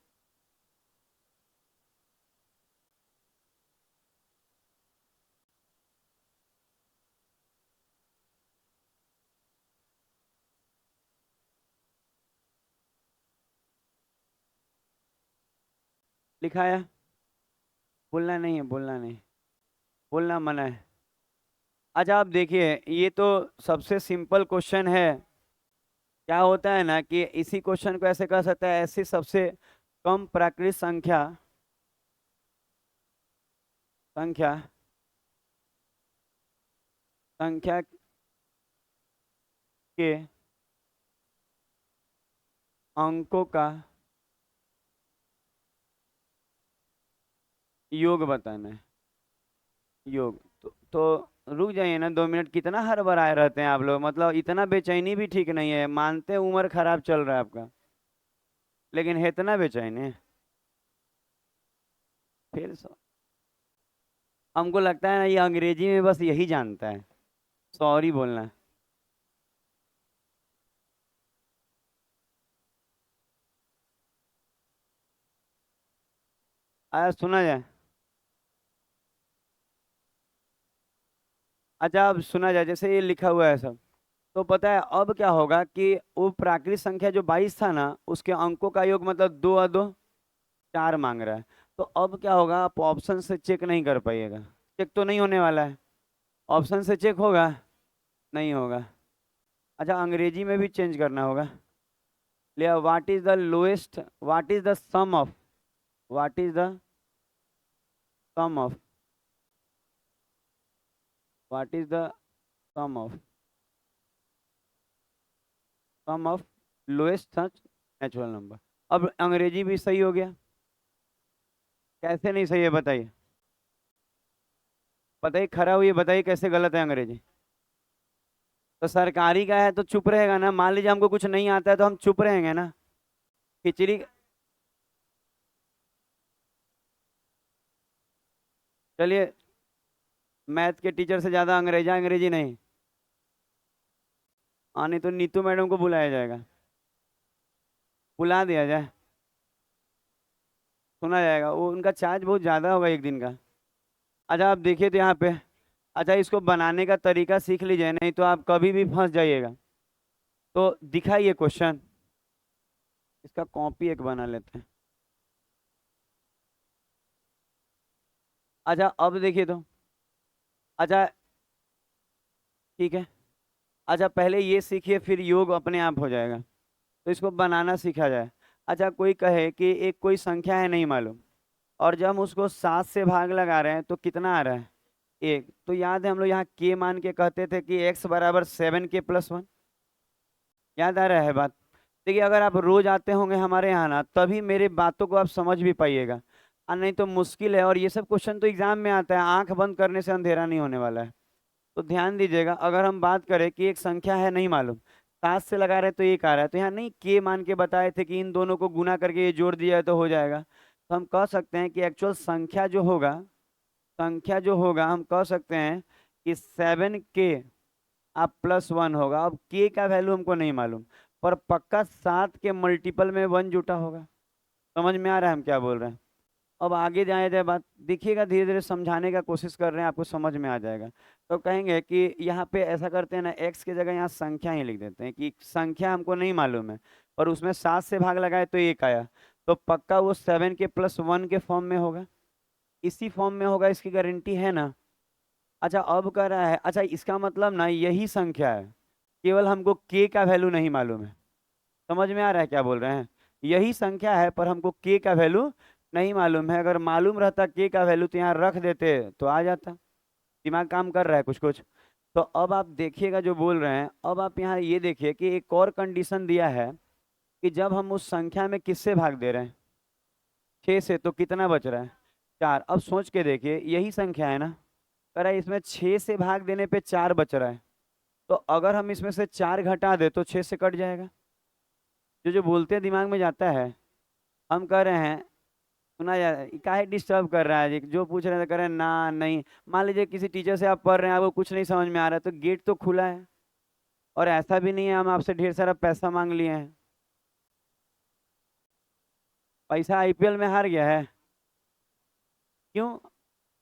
लिखा है? बोलना नहीं है, बोलना नहीं, बोलना मना है। अच्छा आप देखिए, ये तो सबसे सिंपल क्वेश्चन है। क्या होता है ना कि इसी क्वेश्चन को ऐसे कर सकता है, ऐसी सबसे कम प्राकृत संख्या संख्या संख्या के अंकों का योग बताना है। योग तो रुक जाइए ना 2 मिनट। कितना हर बार आए रहते हैं आप लोग, मतलब इतना बेचैनी भी ठीक नहीं है। मानते हैं उम्र खराब चल रहा है आपका, लेकिन है इतना बेचैन है फिर हमको लगता है ना ये अंग्रेजी में बस यही जानता है, सॉरी बोलना। आया, सुना जाए? अच्छा अब सुना जाए, जैसे ये लिखा हुआ है सब। तो पता है अब क्या होगा कि वो प्राकृत संख्या जो 22 था ना, उसके अंकों का योग मतलब 2 और 2 4 मांग रहा है। तो अब क्या होगा, आप ऑप्शन से चेक नहीं कर पाइएगा। चेक तो नहीं होने वाला है। ऑप्शन से चेक होगा? नहीं होगा। अच्छा अंग्रेजी में भी चेंज करना होगा। लिया, what is the lowest, what is the sum of, what is the sum of, what is the sum of, sum of lowest such natural number. अब अंग्रेजी भी सही हो गया। कैसे नहीं सही है बताइए? बताइए, खरा हुई बताइए कैसे गलत है अंग्रेजी? तो सरकारी का है तो चुप रहेगा ना। मान लीजिए हमको कुछ नहीं आता है तो हम चुप रहेंगे ना। खिचड़ी। चलिए, मैथ के टीचर से ज्यादा अंग्रेजी अंग्रेजी नहीं आने तो नीतू मैडम को बुलाया जाएगा, बुला दिया जाए, सुना जाएगा। वो उनका चार्ज बहुत ज्यादा होगा एक दिन का। अच्छा आप देखिए तो यहाँ पे, अच्छा इसको बनाने का तरीका सीख लीजिए, नहीं तो आप कभी भी फंस जाइएगा। तो दिखाइए क्वेश्चन, इसका कॉपी एक बना लेते हैं। अच्छा अब देखिए तो, अच्छा ठीक है। अच्छा पहले ये सीखिए, फिर योग अपने आप हो जाएगा। तो इसको बनाना सीखा जाए। अच्छा कोई कहे कि एक कोई संख्या है नहीं मालूम, और जब हम उसको 7 से भाग लगा रहे हैं तो कितना आ रहा है? 1। तो याद है हम लोग यहाँ के मान के कहते थे कि x बराबर 7k+1। याद आ रहा है बात? देखिए अगर आप रोज आते होंगे हमारे यहाँ ना, तभी मेरे बातों को आप समझ भी पाइएगा, और नहीं तो मुश्किल है। और ये सब क्वेश्चन तो एग्जाम में आता है, आंख बंद करने से अंधेरा नहीं होने वाला है। तो ध्यान दीजिएगा, अगर हम बात करें कि एक संख्या है नहीं मालूम, 7 से लगा रहे तो 1 आ रहा है, तो यहाँ नहीं के मान के बताए थे कि इन दोनों को गुना करके ये जोड़ दिया है तो हो जाएगा। तो हम कह सकते हैं कि एक्चुअल संख्या जो होगा हम कह सकते हैं कि 7k आप +1 होगा। अब के का वैल्यू हमको नहीं मालूम, पर पक्का 7 के मल्टीपल में 1 जुटा होगा। समझ में आ रहा है हम क्या बोल रहे हैं? अब आगे जाए जाए बात, देखिएगा धीरे धीरे समझाने का कोशिश कर रहे हैं, आपको समझ में आ जाएगा। तो कहेंगे कि यहाँ पे ऐसा करते हैं ना, एक्स की जगह यहाँ संख्या ही लिख देते हैं कि संख्या हमको नहीं मालूम है, और उसमें 7 से भाग लगाए तो 1 आया। तो पक्का वो 7k+1 के फॉर्म में होगा, इसी फॉर्म में होगा, इसकी गारंटी है ना? अच्छा अब कह रहा है, अच्छा इसका मतलब ना यही संख्या है, केवल हमको के का वैल्यू नहीं मालूम है। समझ में आ रहा है क्या बोल रहे हैं? यही संख्या है, पर हमको के का वैल्यू नहीं मालूम है। अगर मालूम रहता के का वैल्यू तो यहाँ रख देते तो आ जाता। दिमाग काम कर रहा है कुछ कुछ। तो अब आप देखिएगा जो बोल रहे हैं। अब आप यहाँ ये देखिए कि एक और कंडीशन दिया है कि जब हम उस संख्या में किससे भाग दे रहे हैं, 6 से, तो कितना बच रहा है, 4। अब सोच के देखिए, यही संख्या है ना, कह रहा है इसमें 6 से भाग देने पे 4 बच रहा है। तो अगर हम इसमें से 4 घटा दे तो 6 से कट जाएगा। जो जो बोलते हैं दिमाग में जाता है। हम कह रहे हैं, सुना जा काहे डिस्टर्ब कर रहा है जी, जो पूछ रहे थे कह रहे हैं ना नहीं। मान लीजिए किसी टीचर से आप पढ़ रहे हैं, आपको कुछ नहीं समझ में आ रहा है, तो गेट तो खुला है। और ऐसा भी नहीं है हम आपसे ढेर सारा पैसा मांग लिए हैं। पैसा आईपीएल में हार गया है क्यों?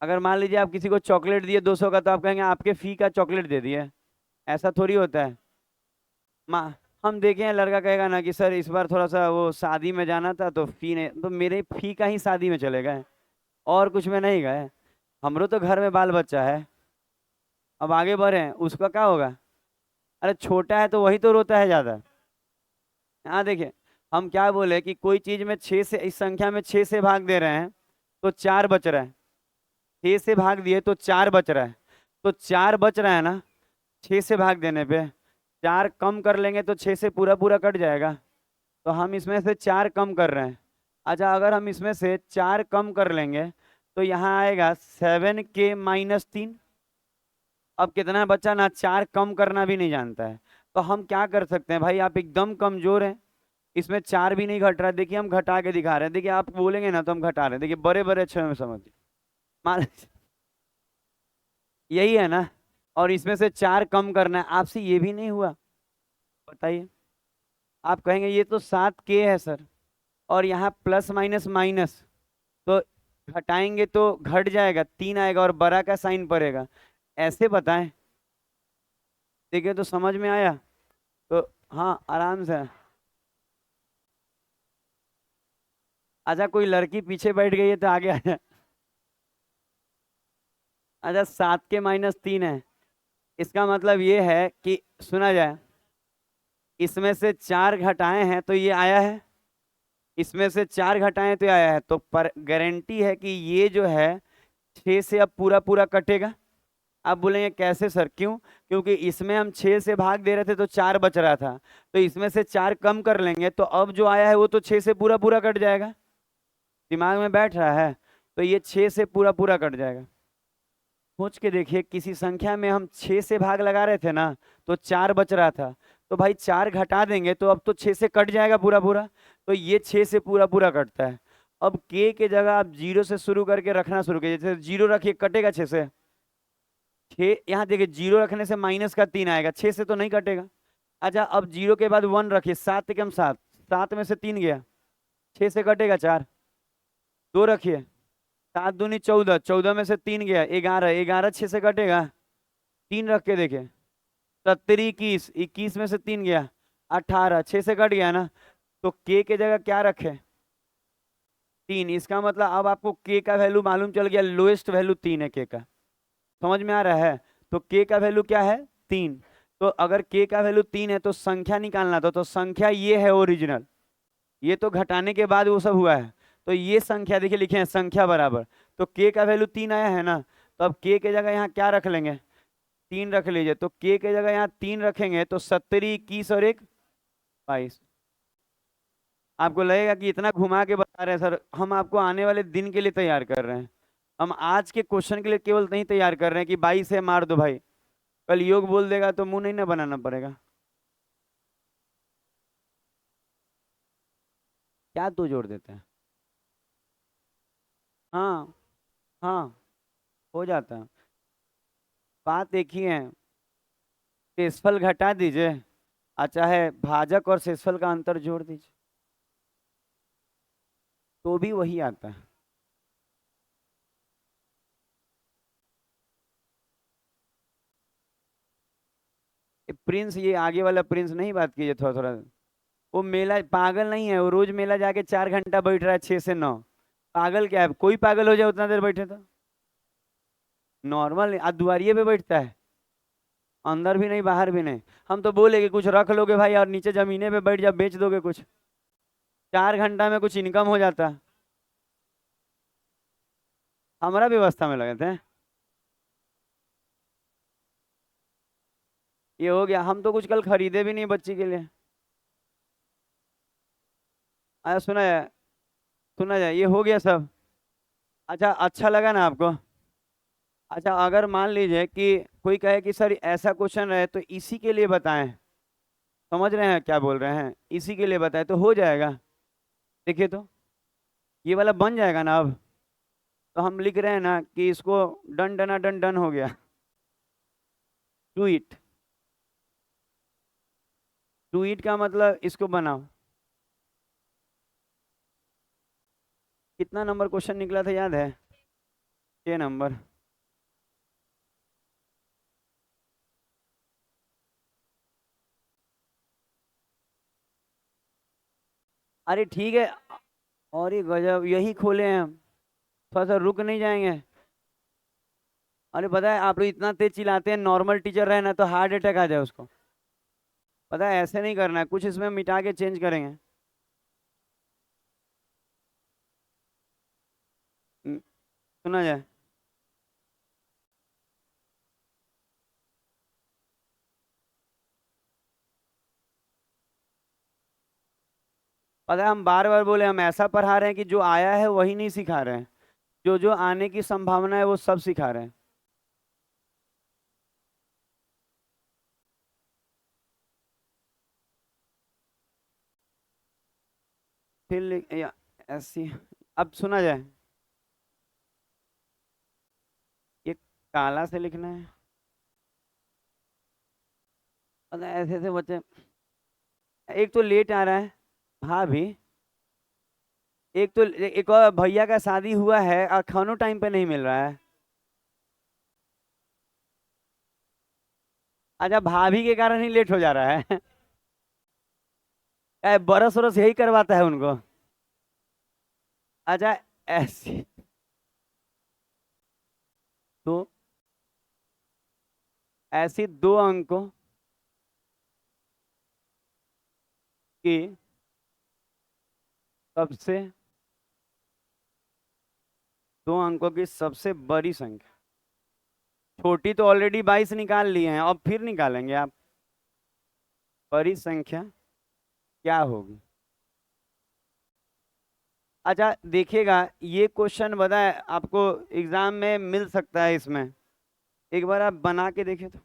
अगर मान लीजिए आप किसी को चॉकलेट दिए 200 का, तो आप कहेंगे आपके फी का चॉकलेट दे दिए। ऐसा थोड़ी होता है। माँ, हम देखे हैं लड़का कहेगा ना कि सर इस बार थोड़ा सा वो शादी में जाना था तो फी नहीं, तो मेरे फी का ही शादी में चले गए, और कुछ में नहीं गए। हमरो तो घर में बाल बच्चा है। अब आगे बढ़े, उसका क्या होगा? अरे छोटा है तो वही तो रोता है ज्यादा। हाँ देखिए, हम क्या बोले कि कोई चीज में 6 से, इस संख्या में 6 से भाग दे रहे हैं तो 4 बच रहा है। 6 से भाग दिए तो 4 बच रहा है। तो 4 बच रहा है ना, 6 से भाग देने पे 4 कम कर लेंगे तो 6 से पूरा पूरा कट जाएगा। तो हम इसमें से 4 कम कर रहे हैं। अच्छा, अगर हम इसमें से 4 कम कर लेंगे तो यहाँ आएगा 7k-3। अब कितना बच्चा ना 4 कम करना भी नहीं जानता है। तो हम क्या कर सकते हैं भाई, आप एकदम कमजोर हैं। इसमें 4 भी नहीं घट रहा है, देखिए हम घटा के दिखा रहे हैं। देखिए आप बोलेंगे ना तो हम घटा रहे हैं, देखिए बड़े बड़े अक्षर में समझिए। मान यही है ना। और इसमें से 4 कम करना है, आपसे ये भी नहीं हुआ, बताइए। आप कहेंगे ये तो 7k है सर, और यहाँ प्लस माइनस माइनस, तो घटाएंगे तो घट जाएगा, 3 आएगा और बड़ा का साइन पड़ेगा। ऐसे बताएं, देखिए तो समझ में आया। तो हाँ आराम से। अच्छा, कोई लड़की पीछे बैठ गई है तो आगे आ जाए। अच्छा, 7k-3 है। इसका मतलब ये है कि सुना जाए, इसमें से 4 घटाए हैं तो ये आया है, इसमें से 4 घटाएं तो ये आया है। तो पर गारंटी है कि ये जो है 6 से अब पूरा पूरा कटेगा। आप बोलेंगे कैसे सर, क्यों? क्योंकि इसमें हम 6 से भाग दे रहे थे तो 4 बच रहा था, तो इसमें से 4 कम कर लेंगे तो अब जो आया है वो तो 6 से पूरा पूरा कट जाएगा। दिमाग में बैठ रहा है? तो ये 6 से पूरा पूरा कट जाएगा। सोच के देखिए, किसी संख्या में हम 6 से भाग लगा रहे थे ना, तो 4 बच रहा था, तो भाई 4 घटा देंगे तो अब तो 6 से कट जाएगा पूरा पूरा। तो ये 6 से पूरा पूरा कटता है। अब के जगह आप 0 से शुरू करके रखना शुरू कीजिए। जैसे 0 रखिए, कटेगा 6 से। 6 यहाँ देखिए, 0 रखने से -3 आएगा, 6 से तो नहीं कटेगा। अच्छा, अब 0 के बाद 1 रखिए, 7 एकम 7, 7 में से 3 गया, 6 से कटेगा 4। 2 रखिए, 7 दूनी 14, 14 में से 3 गया 11, 11 6 से कटेगा। 3 रख के देखे, 70 21, 21 में से 3 गया 18, 6 से कट गया ना। तो के जगह क्या रखे? 3। इसका मतलब अब आपको के का वैल्यू मालूम चल गया, लोएस्ट वैल्यू 3 है के का। समझ में आ रहा है? तो के का वैल्यू क्या है? 3। तो अगर के का वैल्यू 3 है तो संख्या निकालना था, तो संख्या ये है ओरिजिनल। ये तो घटाने के बाद वो सब हुआ है। तो ये संख्या देखिए, लिखे हैं संख्या बराबर, तो के का वैल्यू 3 आया है ना। तो अब के जगह यहाँ क्या रख लेंगे? 3 रख लीजिए। तो के जगह यहाँ 3 रखेंगे तो 70 21 और 1 22। आपको लगेगा कि इतना घुमा के बता रहे हैं सर, हम आपको आने वाले दिन के लिए तैयार कर रहे हैं। हम आज के क्वेश्चन के लिए केवल नहीं तैयार कर रहे हैं कि 22 है मार दो भाई, कल योग बोल देगा तो मुंह नहीं ना बनाना पड़ेगा। क्या दो जोड़ देते हैं? हाँ हाँ, हो जाता है। बात एक ही है, शेषफल घटा दीजिए, अच्छा है भाजक और शेषफल का अंतर जोड़ दीजिए, तो भी वही आता है। प्रिंस, ये आगे वाला प्रिंस नहीं बात कीजिए थोड़ा थोड़ा। वो मेला पागल नहीं है, वो रोज मेला जाके 4 घंटा बैठ रहा है 6 से 9। पागल क्या है? कोई पागल हो जाए उतना देर बैठे तो नॉर्मल। आज दुआरिये पे बैठता है, अंदर भी नहीं बाहर भी नहीं। हम तो बोले कि कुछ रख लोगे भाई और नीचे जमीने पे बैठ जा, बेच दोगे कुछ। 4 घंटा में कुछ इनकम हो जाता। हमारा व्यवस्था में लगे थे। ये हो गया, हम तो कुछ कल खरीदे भी नहीं बच्ची के लिए। आया, सुना जाए, ये हो गया सब। अच्छा, अच्छा लगा ना आपको? अच्छा, अगर मान लीजिए कि कोई कहे कि सर ऐसा क्वेश्चन है तो इसी के लिए बताएं, समझ रहे हैं क्या बोल रहे हैं, इसी के लिए बताएं तो हो जाएगा। देखिए तो, ये वाला बन जाएगा ना अब। तो हम लिख रहे हैं ना कि इसको डन डना डन डन हो गया। To it. टू इट का मतलब इसको बनाओ। कितना नंबर क्वेश्चन निकला था याद है? 6 नंबर। अरे ठीक है। और ये गजब, यही खोले हैं हम। थोड़ा सा रुक नहीं जाएंगे? अरे पता है, आप लोग इतना तेज चिल्लाते हैं, नॉर्मल टीचर रहे ना तो हार्ट अटैक आ जाए उसको। पता है, ऐसे नहीं करना है, कुछ इसमें मिटा के चेंज करेंगे। हम्म, सुना जाए। पता है, हम बार बार बोले हम ऐसा पढ़ा रहे हैं कि जो आया है वही नहीं सिखा रहे हैं, जो जो आने की संभावना है वो सब सिखा रहे हैं। फिर ऐसी। अब सुना जाए। ये काला से लिखना है। पता है, ऐसे ऐसे बच्चे। एक तो लेट आ रहा है। हाँ भी। एक तो एक और भैया का शादी हुआ है और खानों टाइम पे नहीं मिल रहा है। अच्छा, भाभी के कारण ही लेट हो जा रहा है। बरस वरस यही करवाता है उनको। अच्छा। ऐसी। तो ऐसी 2 अंकों की सबसे 2 अंकों की सबसे बड़ी संख्या। छोटी तो ऑलरेडी 22 निकाल लिए हैं, अब फिर निकालेंगे आप? बड़ी संख्या क्या होगी? अच्छा देखिएगा, ये क्वेश्चन बताए आपको, एग्जाम में मिल सकता है इसमें। एक बार आप बना के देखें तो।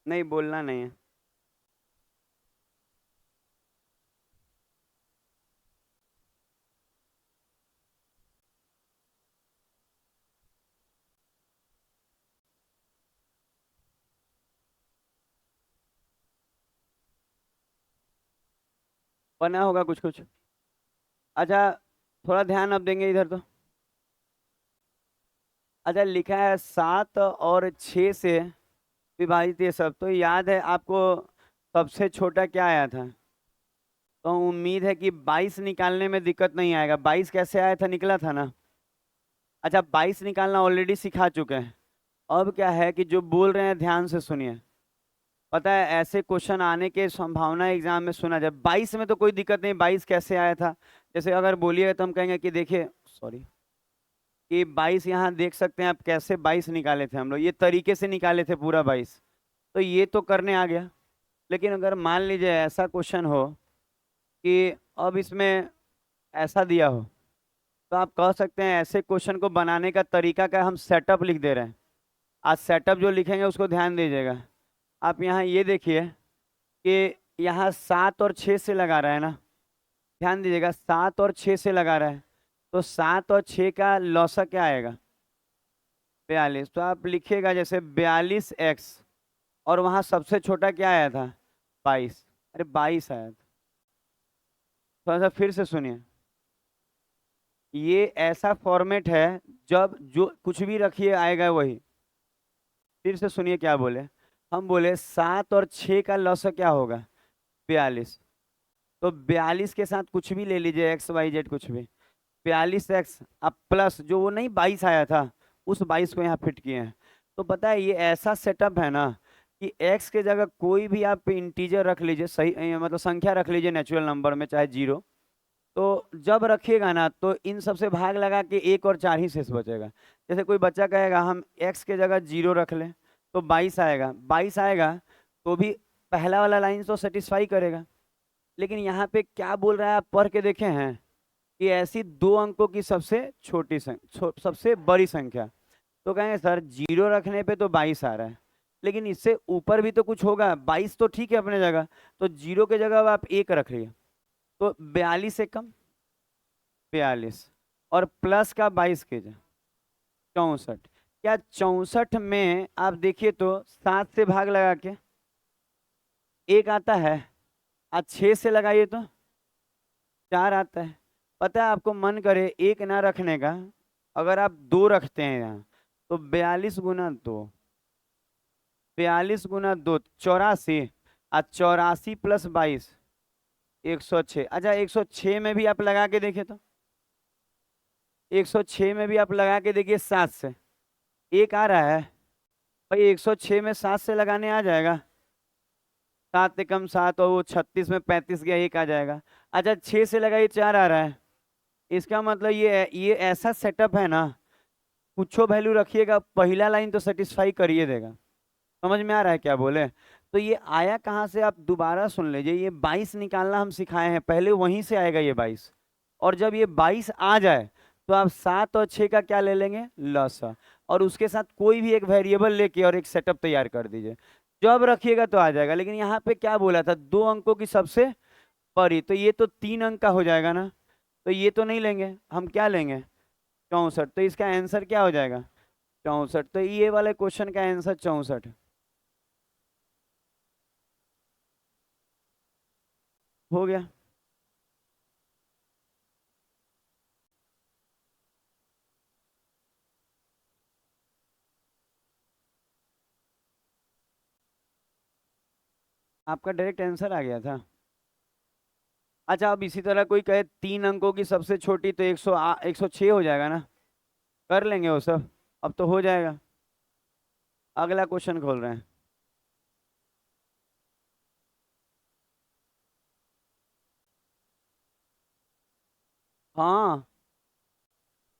नहीं, बोलना नहीं है। बना होगा कुछ कुछ। अच्छा, थोड़ा ध्यान अब देंगे इधर तो। अच्छा, लिखा है 7 और 6 से विभाजित, ये सब तो याद है आपको। सबसे छोटा क्या आया था? तो उम्मीद है कि 22 निकालने में दिक्कत नहीं आएगा। 22 कैसे आया था, निकला था ना? अच्छा, 22 निकालना ऑलरेडी सिखा चुके हैं। अब क्या है कि जो बोल रहे हैं ध्यान से सुनिए। पता है, ऐसे क्वेश्चन आने के संभावना एग्जाम में सुना जाए। 22 में तो कोई दिक्कत नहीं, 22 कैसे आया था? जैसे अगर बोलिएगा तो हम कहेंगे कि देखिए, सॉरी, कि 22 यहाँ देख सकते हैं आप, कैसे 22 निकाले थे हम लोग, ये तरीके से निकाले थे पूरा 22। तो ये तो करने आ गया। लेकिन अगर मान लीजिए ऐसा क्वेश्चन हो कि अब इसमें ऐसा दिया हो, तो आप कह सकते हैं ऐसे क्वेश्चन को बनाने का तरीका का हम सेटअप लिख दे रहे हैं। आज सेटअप जो लिखेंगे उसको ध्यान दीजिएगा। आप यहाँ ये देखिए कि यहाँ 7 और 6 से लगा रहा है ना। ध्यान दीजिएगा, 7 और 6 से लगा रहा है। तो 7 और 6 का लौसा क्या आएगा? 42। तो आप लिखिएगा जैसे 42x, और वहाँ सबसे छोटा क्या आया था? 22। अरे 22 आया था। थोड़ा सा फिर से सुनिए। ये ऐसा फॉर्मेट है जब जो कुछ भी रखिए आएगा वही। फिर से सुनिए क्या बोले। हम बोले 7 और 6 का लॉस क्या होगा? 42। तो 42 के साथ कुछ भी ले लीजिए, एक्स वाई जेड कुछ भी। 42x अब प्लस जो वो नहीं 22 आया था, उस 22 को यहाँ फिट किए हैं। तो पता है ये ऐसा सेटअप है ना कि x के जगह कोई भी आप इंटीजर रख लीजिए, सही मतलब संख्या रख लीजिए नेचुरल नंबर में, चाहे 0। तो जब रखिएगा ना तो इन सब से भाग लगा के 1 और 4 ही शेष बचेगा। जैसे कोई बच्चा कहेगा हम x के जगह 0 रख लें, तो 22 आएगा, 22 आएगा तो भी पहला वाला लाइन तो सेटिस्फाई करेगा। लेकिन यहाँ पे क्या बोल रहा है आप पढ़ के देखे हैं कि ऐसी 2 अंकों की सबसे छोटी संख्या, सबसे बड़ी संख्या। तो कहेंगे सर 0 रखने पे तो 22 आ रहा है, लेकिन इससे ऊपर भी तो कुछ होगा। 22 तो ठीक है अपने जगह, तो 0 के जगह अब आप 1 रख रही है, तो 42 से कम 42 और प्लस का 22 कीजिए 64। क्या 64 में आप देखिए तो 7 से भाग लगा के 1 आता है, आज 6 से लगाइए तो 4 आता है। पता है आपको मन करे 1 ना रखने का, अगर आप 2 रखते हैं यहाँ, तो 42 गुना 2, 42 गुना 2 84। आज 84 प्लस 22 106। अच्छा 106 में भी आप लगा के देखिए तो 106 में भी आप लगा के देखिए 7 से 1 आ रहा है। भाई 106 में 7 से लगाने आ जाएगा, 7 से कम 7 और वो 36 में 35 गया 1 आ जाएगा। अच्छा 6 से लगाइए 4 आ रहा है। इसका मतलब ये ऐसा सेटअप है ना, कुछो वैल्यू रखिएगा पहला लाइन तो सेटिस्फाई करिए देगा। समझ में आ रहा है क्या बोले? तो ये आया कहाँ से आप दोबारा सुन लीजिए। ये 22 निकालना हम सिखाए हैं, पहले वहीं से आएगा ये 22। और जब ये 22 आ जाए तो आप 7 और 6 का क्या ले लेंगे? लसा। और उसके साथ कोई भी एक वेरिएबल लेके और एक सेटअप तैयार कर दीजिए, जब रखिएगा तो आ जाएगा। लेकिन यहाँ पे क्या बोला था? 2 अंकों की सबसे बड़ी, तो ये तो 3 अंक का हो जाएगा ना, तो ये तो नहीं लेंगे, हम क्या लेंगे? 64। तो इसका आंसर क्या हो जाएगा? 64। तो ये वाले क्वेश्चन का आंसर 64 हो गया। आपका डायरेक्ट आंसर आ गया था। अच्छा अब इसी तरह कोई कहे 3 अंकों की सबसे छोटी, तो 106 हो जाएगा ना, कर लेंगे वो सब, अब तो हो जाएगा। अगला क्वेश्चन खोल रहे हैं। हाँ।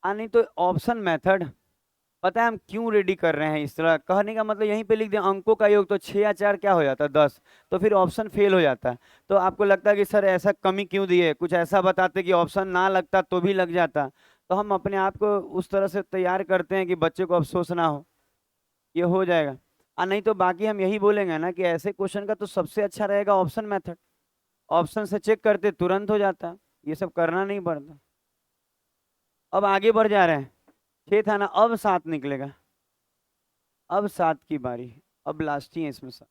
नहीं तो ऑप्शन मेथड, पता है हम क्यों रेडी कर रहे हैं इस तरह कहने का मतलब, यहीं पे लिख दें अंकों का योग, तो 6 या 4 क्या हो जाता है? 10। तो फिर ऑप्शन फेल हो जाता है। तो आपको लगता है कि सर ऐसा कमी क्यों दिए, कुछ ऐसा बताते कि ऑप्शन ना लगता तो भी लग जाता। तो हम अपने आप को उस तरह से तैयार करते हैं कि बच्चे को अफसोस ना हो। ये हो जाएगा। नहीं तो बाकी हम यही बोलेंगे ना कि ऐसे क्वेश्चन का तो सबसे अच्छा रहेगा ऑप्शन मेथड। ऑप्शन से चेक करते तुरंत हो जाता, ये सब करना नहीं पड़ता। अब आगे बढ़ जा रहे हैं। 6 था ना, अब 7 निकलेगा। अब 7 की बारी। अब लास्ट ही है इसमें से।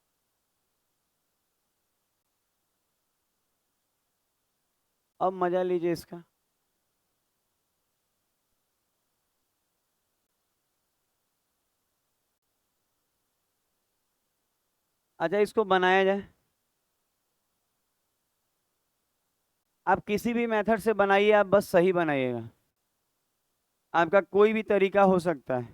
अब मजा लीजिए इसका। अच्छा इसको बनाया जाए। आप किसी भी मेथड से बनाइए, आप बस सही बनाइएगा। आपका कोई भी तरीका हो सकता है।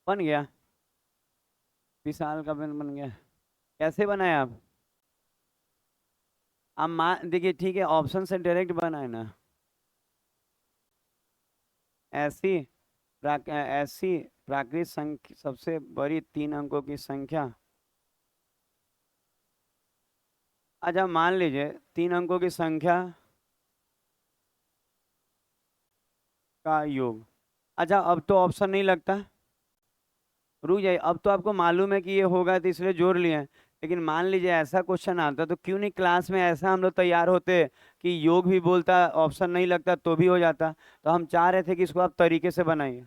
बन गया, विशाल का बन गया। कैसे बनाया आप? आप मान देखिए, ठीक है, ऑप्शन से डायरेक्ट बना है ना। ऐसी ऐसी प्राकृत संख्या, सबसे बड़ी 3 अंकों की संख्या। अच्छा मान लीजिए 3 अंकों की संख्या का योग। अच्छा अब तो ऑप्शन नहीं लगता। रुक जाइए, अब तो आपको मालूम है कि ये होगा तो इसलिए जोड़ लिए हैं। लेकिन मान लीजिए ऐसा क्वेश्चन आता तो क्यों नहीं क्लास में ऐसा हम लोग तैयार होते कि योग भी बोलता, ऑप्शन नहीं लगता तो भी हो जाता। तो हम चाह रहे थे कि इसको आप तरीके से बनाइए।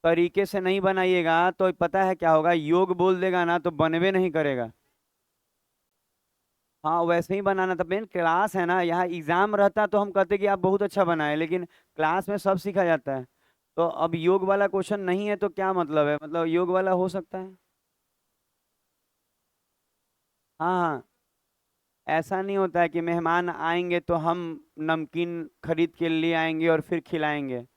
तरीके से नहीं बनाइएगा तो पता है क्या होगा, योग बोल देगा ना तो बनवे नहीं करेगा। हाँ वैसे ही बनाना था, मेन क्लास है ना, यहाँ एग्जाम रहता तो हम कहते कि आप बहुत अच्छा बनाए, लेकिन क्लास में सब सीखा जाता है। तो अब योग वाला क्वेश्चन नहीं है तो क्या मतलब है, मतलब योग वाला हो सकता है। हाँ हाँ, ऐसा नहीं होता है कि मेहमान आएंगे तो हम नमकीन खरीद के ले आएंगे और फिर खिलाएंगे।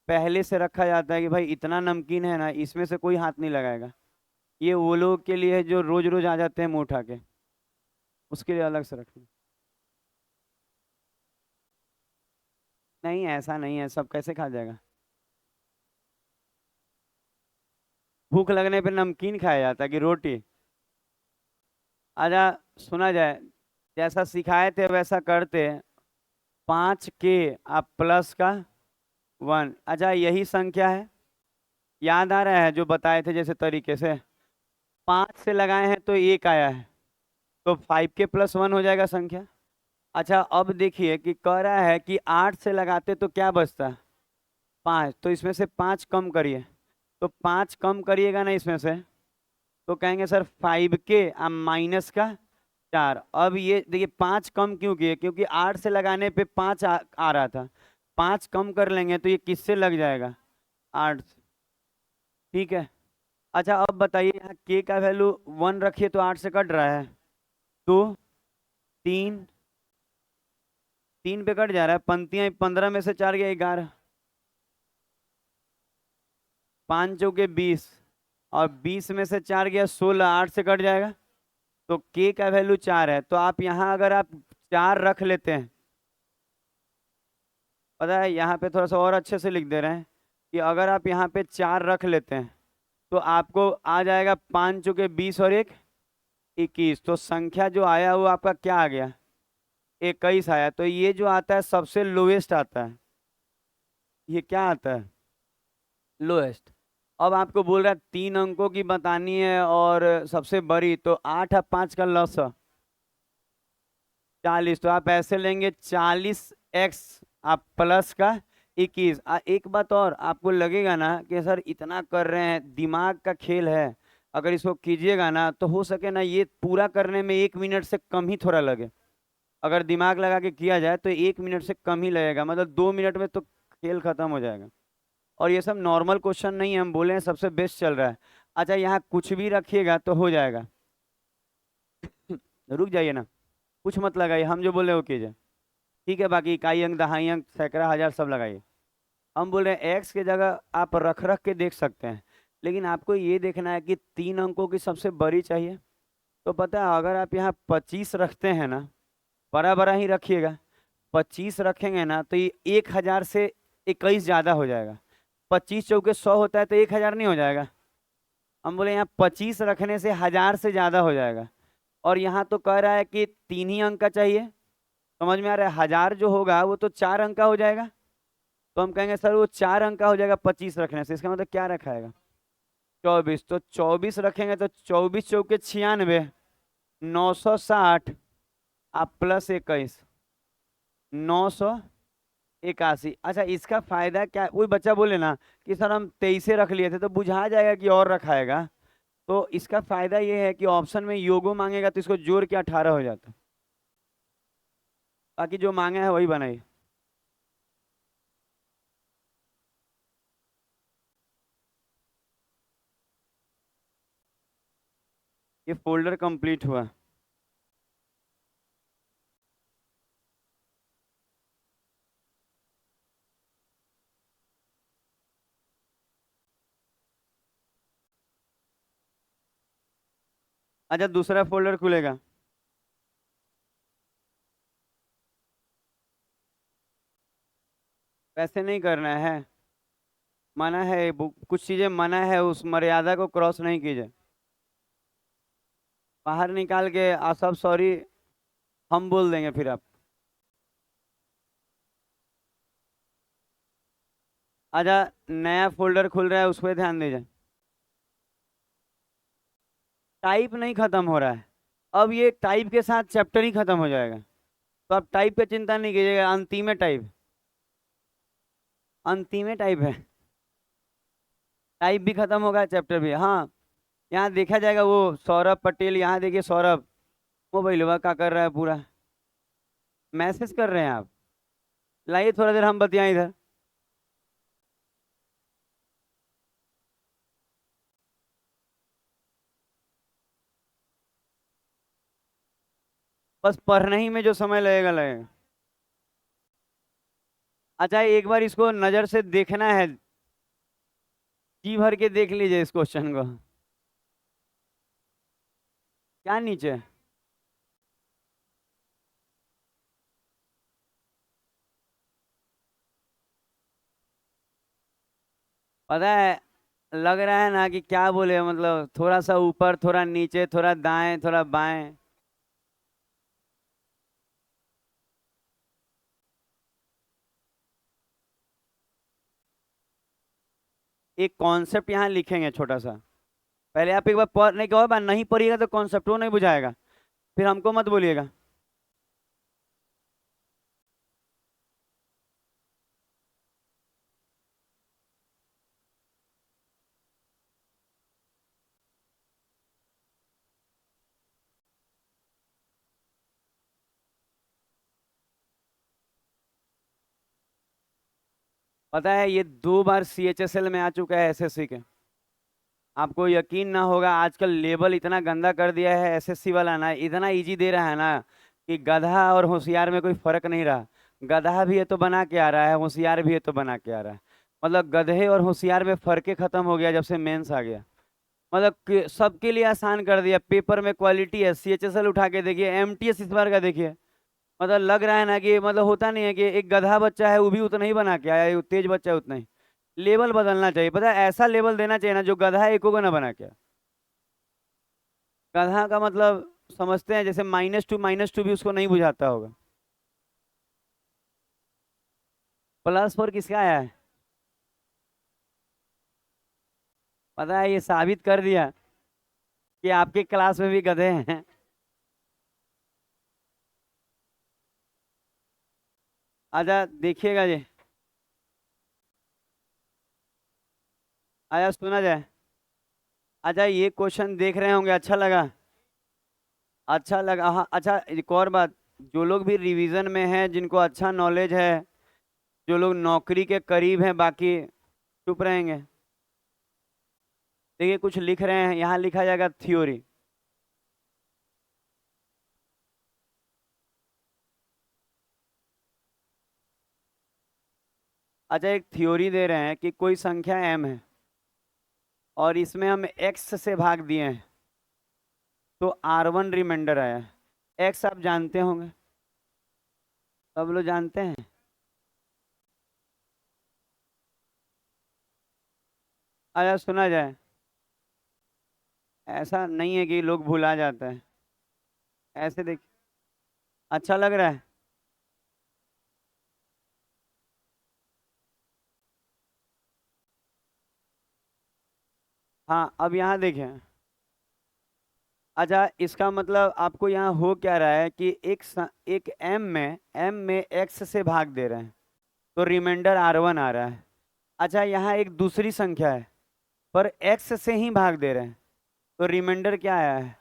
पहले से रखा जाता है कि भाई इतना नमकीन है ना, इसमें से कोई हाथ नहीं लगाएगा। ये वो लोग के लिए है जो रोज रोज आ जाते हैं मुंह उठा के, उसके लिए अलग से रखें। नहीं ऐसा नहीं है, सब कैसे खा जाएगा। भूख लगने पे नमकीन खाया जाता है कि रोटी। आजा, सुना जाए, जैसा सिखाए थे वैसा करते। 5 के आप प्लस का 1, अच्छा यही संख्या है। याद आ रहा है जो बताए थे जैसे तरीके से। 5 से लगाए हैं तो 1 आया है, तो 5 के +1 हो जाएगा संख्या। अच्छा अब देखिए कि कह रहा है कि 8 से लगाते तो क्या बचता, 5, तो इसमें से 5 कम करिए। तो 5 कम करिएगा ना इसमें से, तो कहेंगे सर 5 के -4। अब ये देखिए 5 कम क्यों किए, क्योंकि 8 से लगाने पे 5 आ रहा था। 5 कम कर लेंगे तो ये किससे लग जाएगा, 8 से। ठीक है। अच्छा अब बताइए, यहाँ के का वैल्यू 1 रखिए तो 8 से कट रहा है। 2 3, 3 पे कट जा रहा है, पंक्तियां 15 में से 4 गया 11। 5 चौके 20, और 20 में से 4 गया 16, 8 से कट जाएगा। तो के का वैल्यू 4 है, तो आप यहाँ अगर आप 4 रख लेते हैं, पता है यहाँ पे थोड़ा सा और अच्छे से लिख दे रहे हैं कि अगर आप यहाँ पे 4 रख लेते हैं तो आपको आ जाएगा 5 चौके 20 और 1 21। तो संख्या जो आया वो आपका क्या आ गया, 21 आया। तो ये जो आता है सबसे लोएस्ट आता है, ये क्या आता है, लोएस्ट। अब आपको बोल रहा है 3 अंकों की बतानी है और सबसे बड़ी, तो 8 और 5 का लस 40। तो आप ऐसे लेंगे 40x आप प्लस का 21। एक बात और आपको लगेगा ना कि सर इतना कर रहे हैं, दिमाग का खेल है, अगर इसको कीजिएगा ना तो हो सके ना ये पूरा करने में 1 मिनट से कम ही थोड़ा लगे। अगर दिमाग लगा के किया जाए तो 1 मिनट से कम ही लगेगा, मतलब 2 मिनट में तो खेल खत्म हो जाएगा। और ये सब नॉर्मल क्वेश्चन नहीं है, हम बोले हैं सबसे बेस्ट चल रहा है। अच्छा यहाँ कुछ भी रखिएगा तो हो जाएगा। रुक जाइए ना, कुछ मत लगाइए, हम जो बोले वो कीजिए। ठीक है, बाकी इकाई अंक, दहाई अंक, सैकड़ा, हजार सब लगाइए। हम बोल रहे हैं एक्स की जगह आप रख रख के देख सकते हैं, लेकिन आपको ये देखना है कि 3 अंकों की सबसे बड़ी चाहिए। तो पता है अगर आप यहाँ 25 रखते हैं ना, बड़ा बड़ा ही रखिएगा, 25 रखेंगे ना तो ये 1000 से 21 ज्यादा हो जाएगा। 25 चौके 100 होता है तो 1000 नहीं हो जाएगा। हम बोले यहाँ 25 रखने से 1000 से ज्यादा हो जाएगा। और यहाँ तो कह रहा है कि 3 ही अंक का चाहिए। समझ में आ रहा है, 1000 जो होगा वो तो 4 अंक का हो जाएगा। तो हम कहेंगे सर वो 4 अंक का हो जाएगा 25 रखने से, इसका मतलब क्या रखा है, 24। तो 24 रखेंगे तो 24 चौके 96, 960 आप +21, 981। अच्छा इसका फायदा क्या, वही बच्चा बोले ना कि सर हम 23 रख लिए थे, तो बुझा जाएगा कि और रखाएगा। तो इसका फायदा ये है कि ऑप्शन में योगो मांगेगा तो इसको जोड़ के 18 हो जाता, बाकी जो मांगा है वही बनाइए। ये फोल्डर कंप्लीट हुआ। अच्छा, दूसरा फोल्डर खुलेगा। वैसे नहीं करना है, मना है, कुछ चीजें मना है, उस मर्यादा को क्रॉस नहीं कीजिए। बाहर निकाल के सब सॉरी हम बोल देंगे फिर आप। अच्छा, नया फोल्डर खुल रहा है, उस पर ध्यान दीजिए। टाइप नहीं खत्म हो रहा है, अब ये टाइप के साथ चैप्टर ही खत्म हो जाएगा। तो आप टाइप पे चिंता नहीं कीजिएगा, अंतिम टाइप, अंतिम टाइप है। टाइप भी खत्म होगा, चैप्टर भी। हाँ, यहाँ देखा जाएगा वो सौरभ पटेल, यहाँ देखिए सौरभ मोबाइल हुआ क्या कर रहा है पूरा, मैसेज कर रहे हैं आप। लाइए थोड़ा देर हम बतियाएं इधर। बस पढ़ने ही में जो समय लगेगा लगेगा। अच्छा, एक बार इसको नजर से देखना है, जी भर के देख लीजिए इस क्वेश्चन को। क्या नीचे? पता है, लग रहा है ना कि क्या बोले, मतलब थोड़ा सा ऊपर, थोड़ा नीचे, थोड़ा दाएं, थोड़ा बाएं। एक कॉन्सेप्ट यहाँ लिखेंगे छोटा सा। पहले आप एक बार पढ़ने के बाद नहीं पढ़िएगा तो कॉन्सेप्ट वो नहीं बुझाएगा, फिर हमको मत बोलिएगा। पता है, ये 2 बार CHSL में आ चुका है SSC के। आपको यकीन ना होगा, आजकल लेवल इतना गंदा कर दिया है SSC वाला ना, इतना इजी दे रहा है ना कि गधा और होशियार में कोई फर्क नहीं रहा। गधा भी है तो बना के आ रहा है, होशियार भी है तो बना के आ रहा है। मतलब गधे और होशियार में फर्क ही खत्म हो गया जब से मेंस आ गया। मतलब सबके लिए आसान कर दिया, पेपर में क्वालिटी है। CHSL उठा के देखिए, MTS इस बार का देखिए। मतलब लग रहा है ना कि मतलब होता नहीं है कि एक गधा बच्चा है वो भी उतना ही बना के आया, वो तेज बच्चा है उतना ही। लेवल बदलना चाहिए, पता है, ऐसा लेवल देना चाहिए ना जो गधा है एको को ना बना के आए। गधा का मतलब समझते हैं, जैसे -2 भी उसको नहीं बुझाता होगा। +4 किसका आया है? पता है, ये साबित कर दिया कि आपके क्लास में भी गधे हैं। अच्छा देखिएगा जी। आया, सुना जाए। अच्छा, ये क्वेश्चन देख रहे होंगे, अच्छा लगा? अच्छा लगा, हाँ। अच्छा, एक और बात, जो लोग भी रिवीजन में हैं, जिनको अच्छा नॉलेज है, जो लोग नौकरी के करीब हैं, बाकी चुप रहेंगे। देखिए कुछ लिख रहे हैं, यहाँ लिखा जाएगा थ्योरी। अच्छा, एक थ्योरी दे रहे हैं कि कोई संख्या m है और इसमें हम x से भाग दिए हैं, तो R1 रिमाइंडर आया है। x आप जानते होंगे, सब लोग जानते हैं। अच्छा सुना जाए, ऐसा नहीं है कि लोग भुला जाते हैं। ऐसे देख, अच्छा लग रहा है। हाँ, अब यहाँ देखें। अच्छा, इसका मतलब आपको यहाँ हो क्या रहा है कि एक m में x से भाग दे रहे हैं, तो रिमाइंडर R1 आ रहा है। अच्छा, यहाँ एक दूसरी संख्या है पर x से ही भाग दे रहे हैं, तो रिमाइंडर क्या आया है?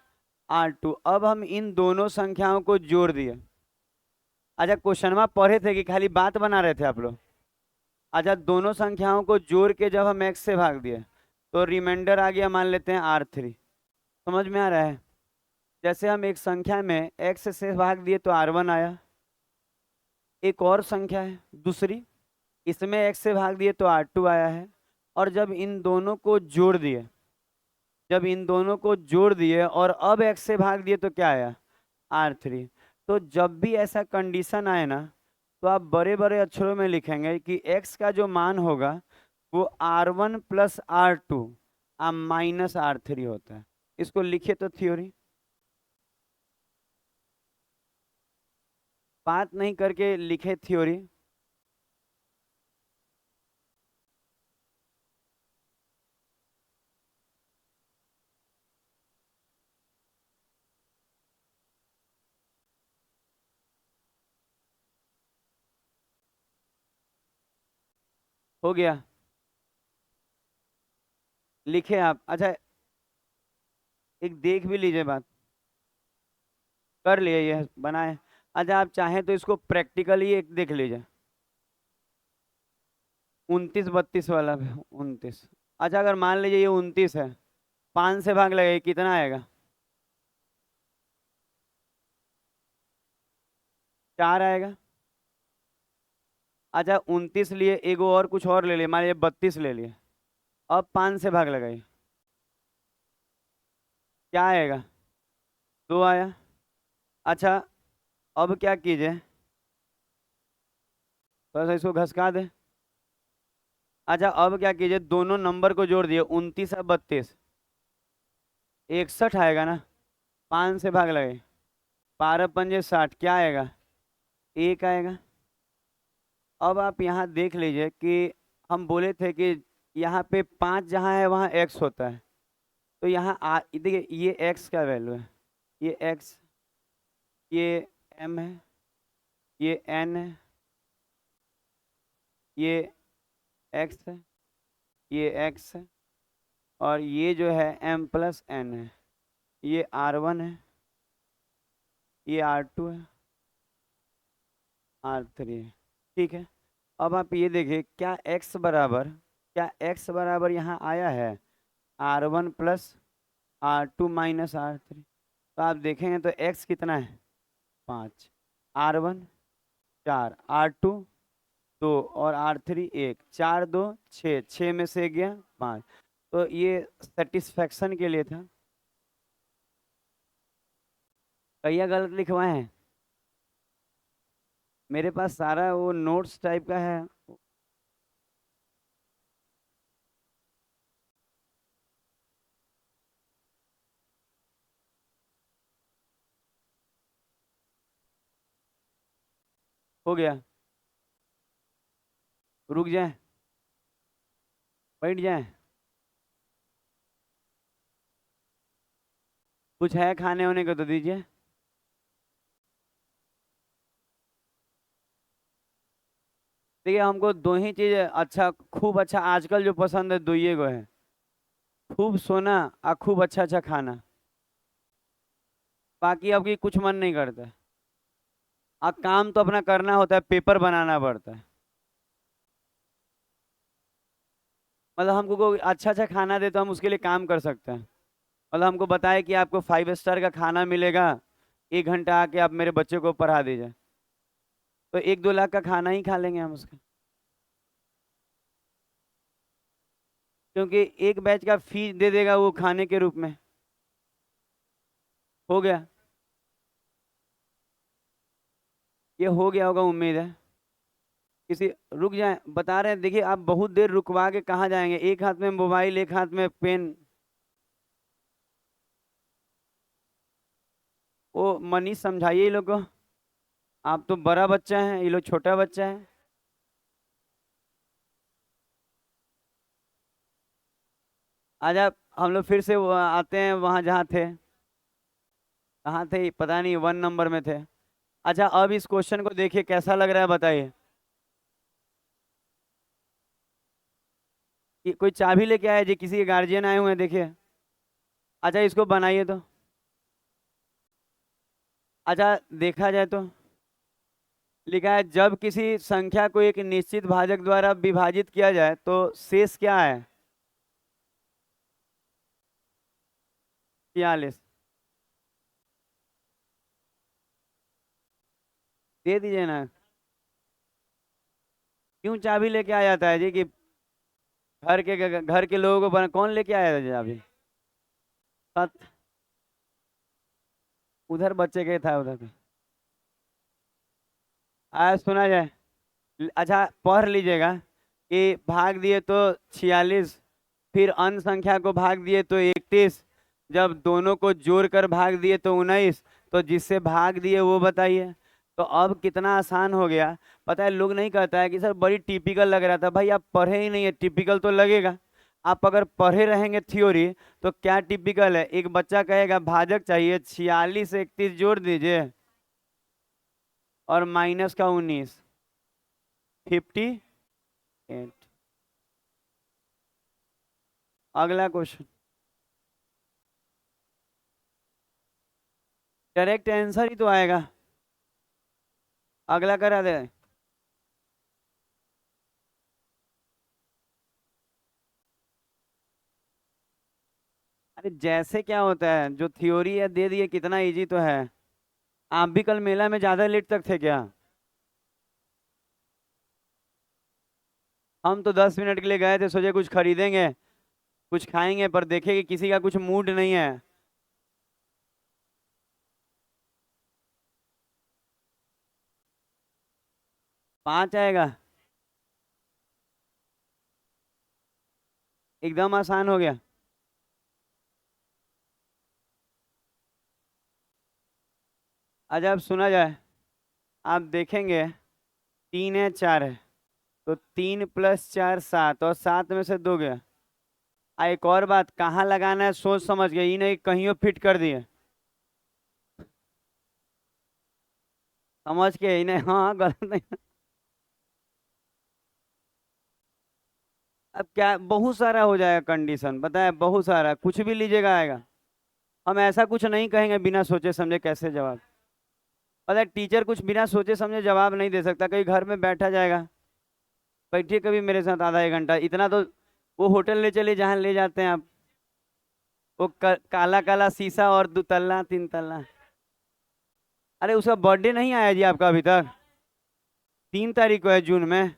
R2। अब हम इन दोनों संख्याओं को जोड़ दिए। अच्छा, क्वेश्चन में पढ़े थे कि खाली बात बना रहे थे आप लोग? अच्छा, दोनों संख्याओं को जोड़ के जब हम x से भाग दिए तो रिमाइंडर आ गया, मान लेते हैं R3। समझ में आ रहा है? जैसे हम एक संख्या में x से भाग दिए तो R1 आया। एक और संख्या है दूसरी, इसमें x से भाग दिए तो R2 आया है। और जब इन दोनों को जोड़ दिए जब इन दोनों को जोड़ दिए और अब x से भाग दिए तो क्या आया, R3। तो जब भी ऐसा कंडीशन आए ना, तो आप बड़े बड़े अक्षरों में लिखेंगे कि x का जो मान होगा वो R1 plus R2 minus R3 होता है। इसको लिखे तो थ्योरी, बात नहीं करके लिखे थ्योरी। हो गया, लिखे आप। अच्छा, एक देख भी लीजिए बात, कर लिए ये बनाए। अच्छा, आप चाहें तो इसको प्रैक्टिकली एक देख लीजिए, 29 32 वाला भी 29। अच्छा, अगर मान लीजिए ये 29 है, 5 से भाग लगेगा कितना आएगा, 4 आएगा। अच्छा, 29 लिए, एगो और कुछ और ले लिए, मान लीजिए 32 ले लिए, अब 5 से भाग लगाइए, क्या आएगा, 2 आया। अच्छा, अब क्या कीजिए, थोड़ा सा इसको घसका दे। अच्छा, अब क्या कीजिए, दोनों नंबर को जोड़ दिए, 29 और 32, 61 आएगा ना, 5 से भाग लगे, 12 पंजे 60, क्या आएगा, 1 आएगा। अब आप यहाँ देख लीजिए कि हम बोले थे कि यहाँ पे 5 जहाँ है वहाँ x होता है, तो यहाँ देखिए ये x का वैल्यू है, ये x, ये m है, ये n है, ये x है, ये x है, और ये जो है m प्लस n है, ये R1 है, ये R2 है, R3 है। ठीक है, अब आप ये देखिए, क्या x बराबर यहाँ आया है R1 plus R2 minus R3। तो आप देखेंगे तो x कितना है, 5, R1 4, R2 2 और R3 1, 4 2 6, 6 में से गया 5। तो ये सेटिस्फेक्शन के लिए था, कहिया गलत लिखवाए हैं, मेरे पास सारा वो नोट्स टाइप का है। हो गया, रुक जाए, बैठ जाए, कुछ है खाने होने को तो दीजिए। देखिए, हमको दो ही चीज अच्छा, खूब अच्छा आजकल जो पसंद है, दो ही गो है, खूब सोना और खूब अच्छा अच्छा खाना, बाकी अब की कुछ मन नहीं करता है। अब काम तो अपना करना होता है, पेपर बनाना पड़ता है। मतलब हमको कोई अच्छा अच्छा खाना दे तो हम उसके लिए काम कर सकते हैं। मतलब हमको बताए कि आपको 5 स्टार का खाना मिलेगा, 1 घंटा आके आप मेरे बच्चे को पढ़ा दीजिए, तो 1 2 लाख का खाना ही खा लेंगे हम उसका, क्योंकि एक बैच का फीस दे देगा वो खाने के रूप में। हो गया, ये हो गया होगा उम्मीद है। किसी, रुक जाए, बता रहे हैं, देखिए आप बहुत देर रुकवा के कहाँ जाएंगे, एक हाथ में मोबाइल एक हाथ में पेन। वो मनीष समझाइए ये लोग को, आप तो बड़ा बच्चा है, ये लोग छोटा बच्चा है। आज आप, हम लोग फिर से आते हैं वहां जहाँ थे, कहाँ थे पता नहीं, 1 नंबर में थे। अच्छा, अब इस क्वेश्चन को देखिए कैसा लग रहा है बताइए, कि कोई चाबी लेके आया जी, किसी के गार्जियन आए हुए हैं देखिए। अच्छा, इसको बनाइए तो, अच्छा देखा जाए तो लिखा है, जब किसी संख्या को एक निश्चित भाजक द्वारा विभाजित किया जाए तो शेष क्या है, 46। दे दीजिए ना, क्यों चाबी लेके आ जाता है जी, कि घर के लोगों को कौन लेके आया था चाबी। सत उधर बच्चे के था उधर पे। आज सुना जाए। अच्छा पढ़ लीजिएगा कि भाग दिए तो 46, फिर अन्य संख्या को भाग दिए तो 31, जब दोनों को जोड़कर भाग दिए तो 19, तो जिससे भाग दिए वो बताइए। तो अब कितना आसान हो गया। पता है लोग नहीं कहता है कि सर बड़ी टिपिकल लग रहा था, भाई आप पढ़े ही नहीं है, टिपिकल तो लगेगा। आप अगर पढ़े रहेंगे थ्योरी तो क्या टिपिकल है, एक बच्चा कहेगा भाजक चाहिए 46 से 31 जोड़ दीजिए और माइनस का 19, 58। अगला क्वेश्चन, डायरेक्ट आंसर ही तो आएगा। अगला करा दे। अरे जैसे क्या होता है, जो थ्योरी है दे दिए, कितना इजी तो है। आप भी कल मेला में ज्यादा लेट तक थे क्या? हम तो 10 मिनट के लिए गए थे, सोचे कुछ खरीदेंगे, कुछ खाएंगे, पर देखे कि किसी का कुछ मूड नहीं है। पांच आएगा। एकदम आसान हो गया। अच्छा अब सुना जाए। आप देखेंगे 3 है 4 है, तो 3 + 4 7, और 7 में से 2 गया। एक और बात, कहाँ लगाना है सोच समझ के, ये नहीं कहीं फिट कर दिए। समझ के, इन्हें हाँ गलत नहीं। अब क्या, बहुत सारा हो जाएगा कंडीशन, पता है, बहुत सारा, कुछ भी लीजिएगा आएगा। हम ऐसा कुछ नहीं कहेंगे बिना सोचे समझे कैसे जवाब। पता है टीचर कुछ बिना सोचे समझे जवाब नहीं दे सकता, कहीं घर में बैठा जाएगा। बैठिए कभी मेरे साथ आधा 1 घंटा, इतना तो वो होटल ले चलिए जहाँ ले जाते हैं आप, वो काला काला शीशा और 2 तल्ला 3 तल्ला। अरे उसका बर्थडे नहीं आया जी आपका अभी तक? 3 तारीख को है जून में,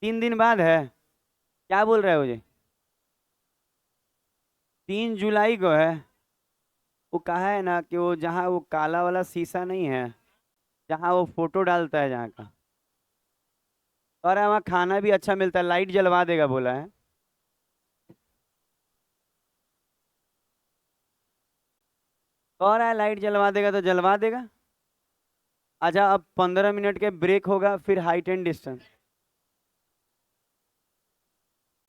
3 दिन बाद है। क्या बोल रहे हो जी? 3 जुलाई को है। वो कहा है ना कि वो जहाँ वो काला वाला शीशा नहीं है, जहाँ वो फोटो डालता है जहाँ का, और वहाँ खाना भी अच्छा मिलता है, लाइट जलवा देगा बोला है। और है लाइट जलवा देगा तो जलवा देगा। अच्छा अब 15 मिनट के ब्रेक होगा, फिर हाइट एंड डिस्टेंस।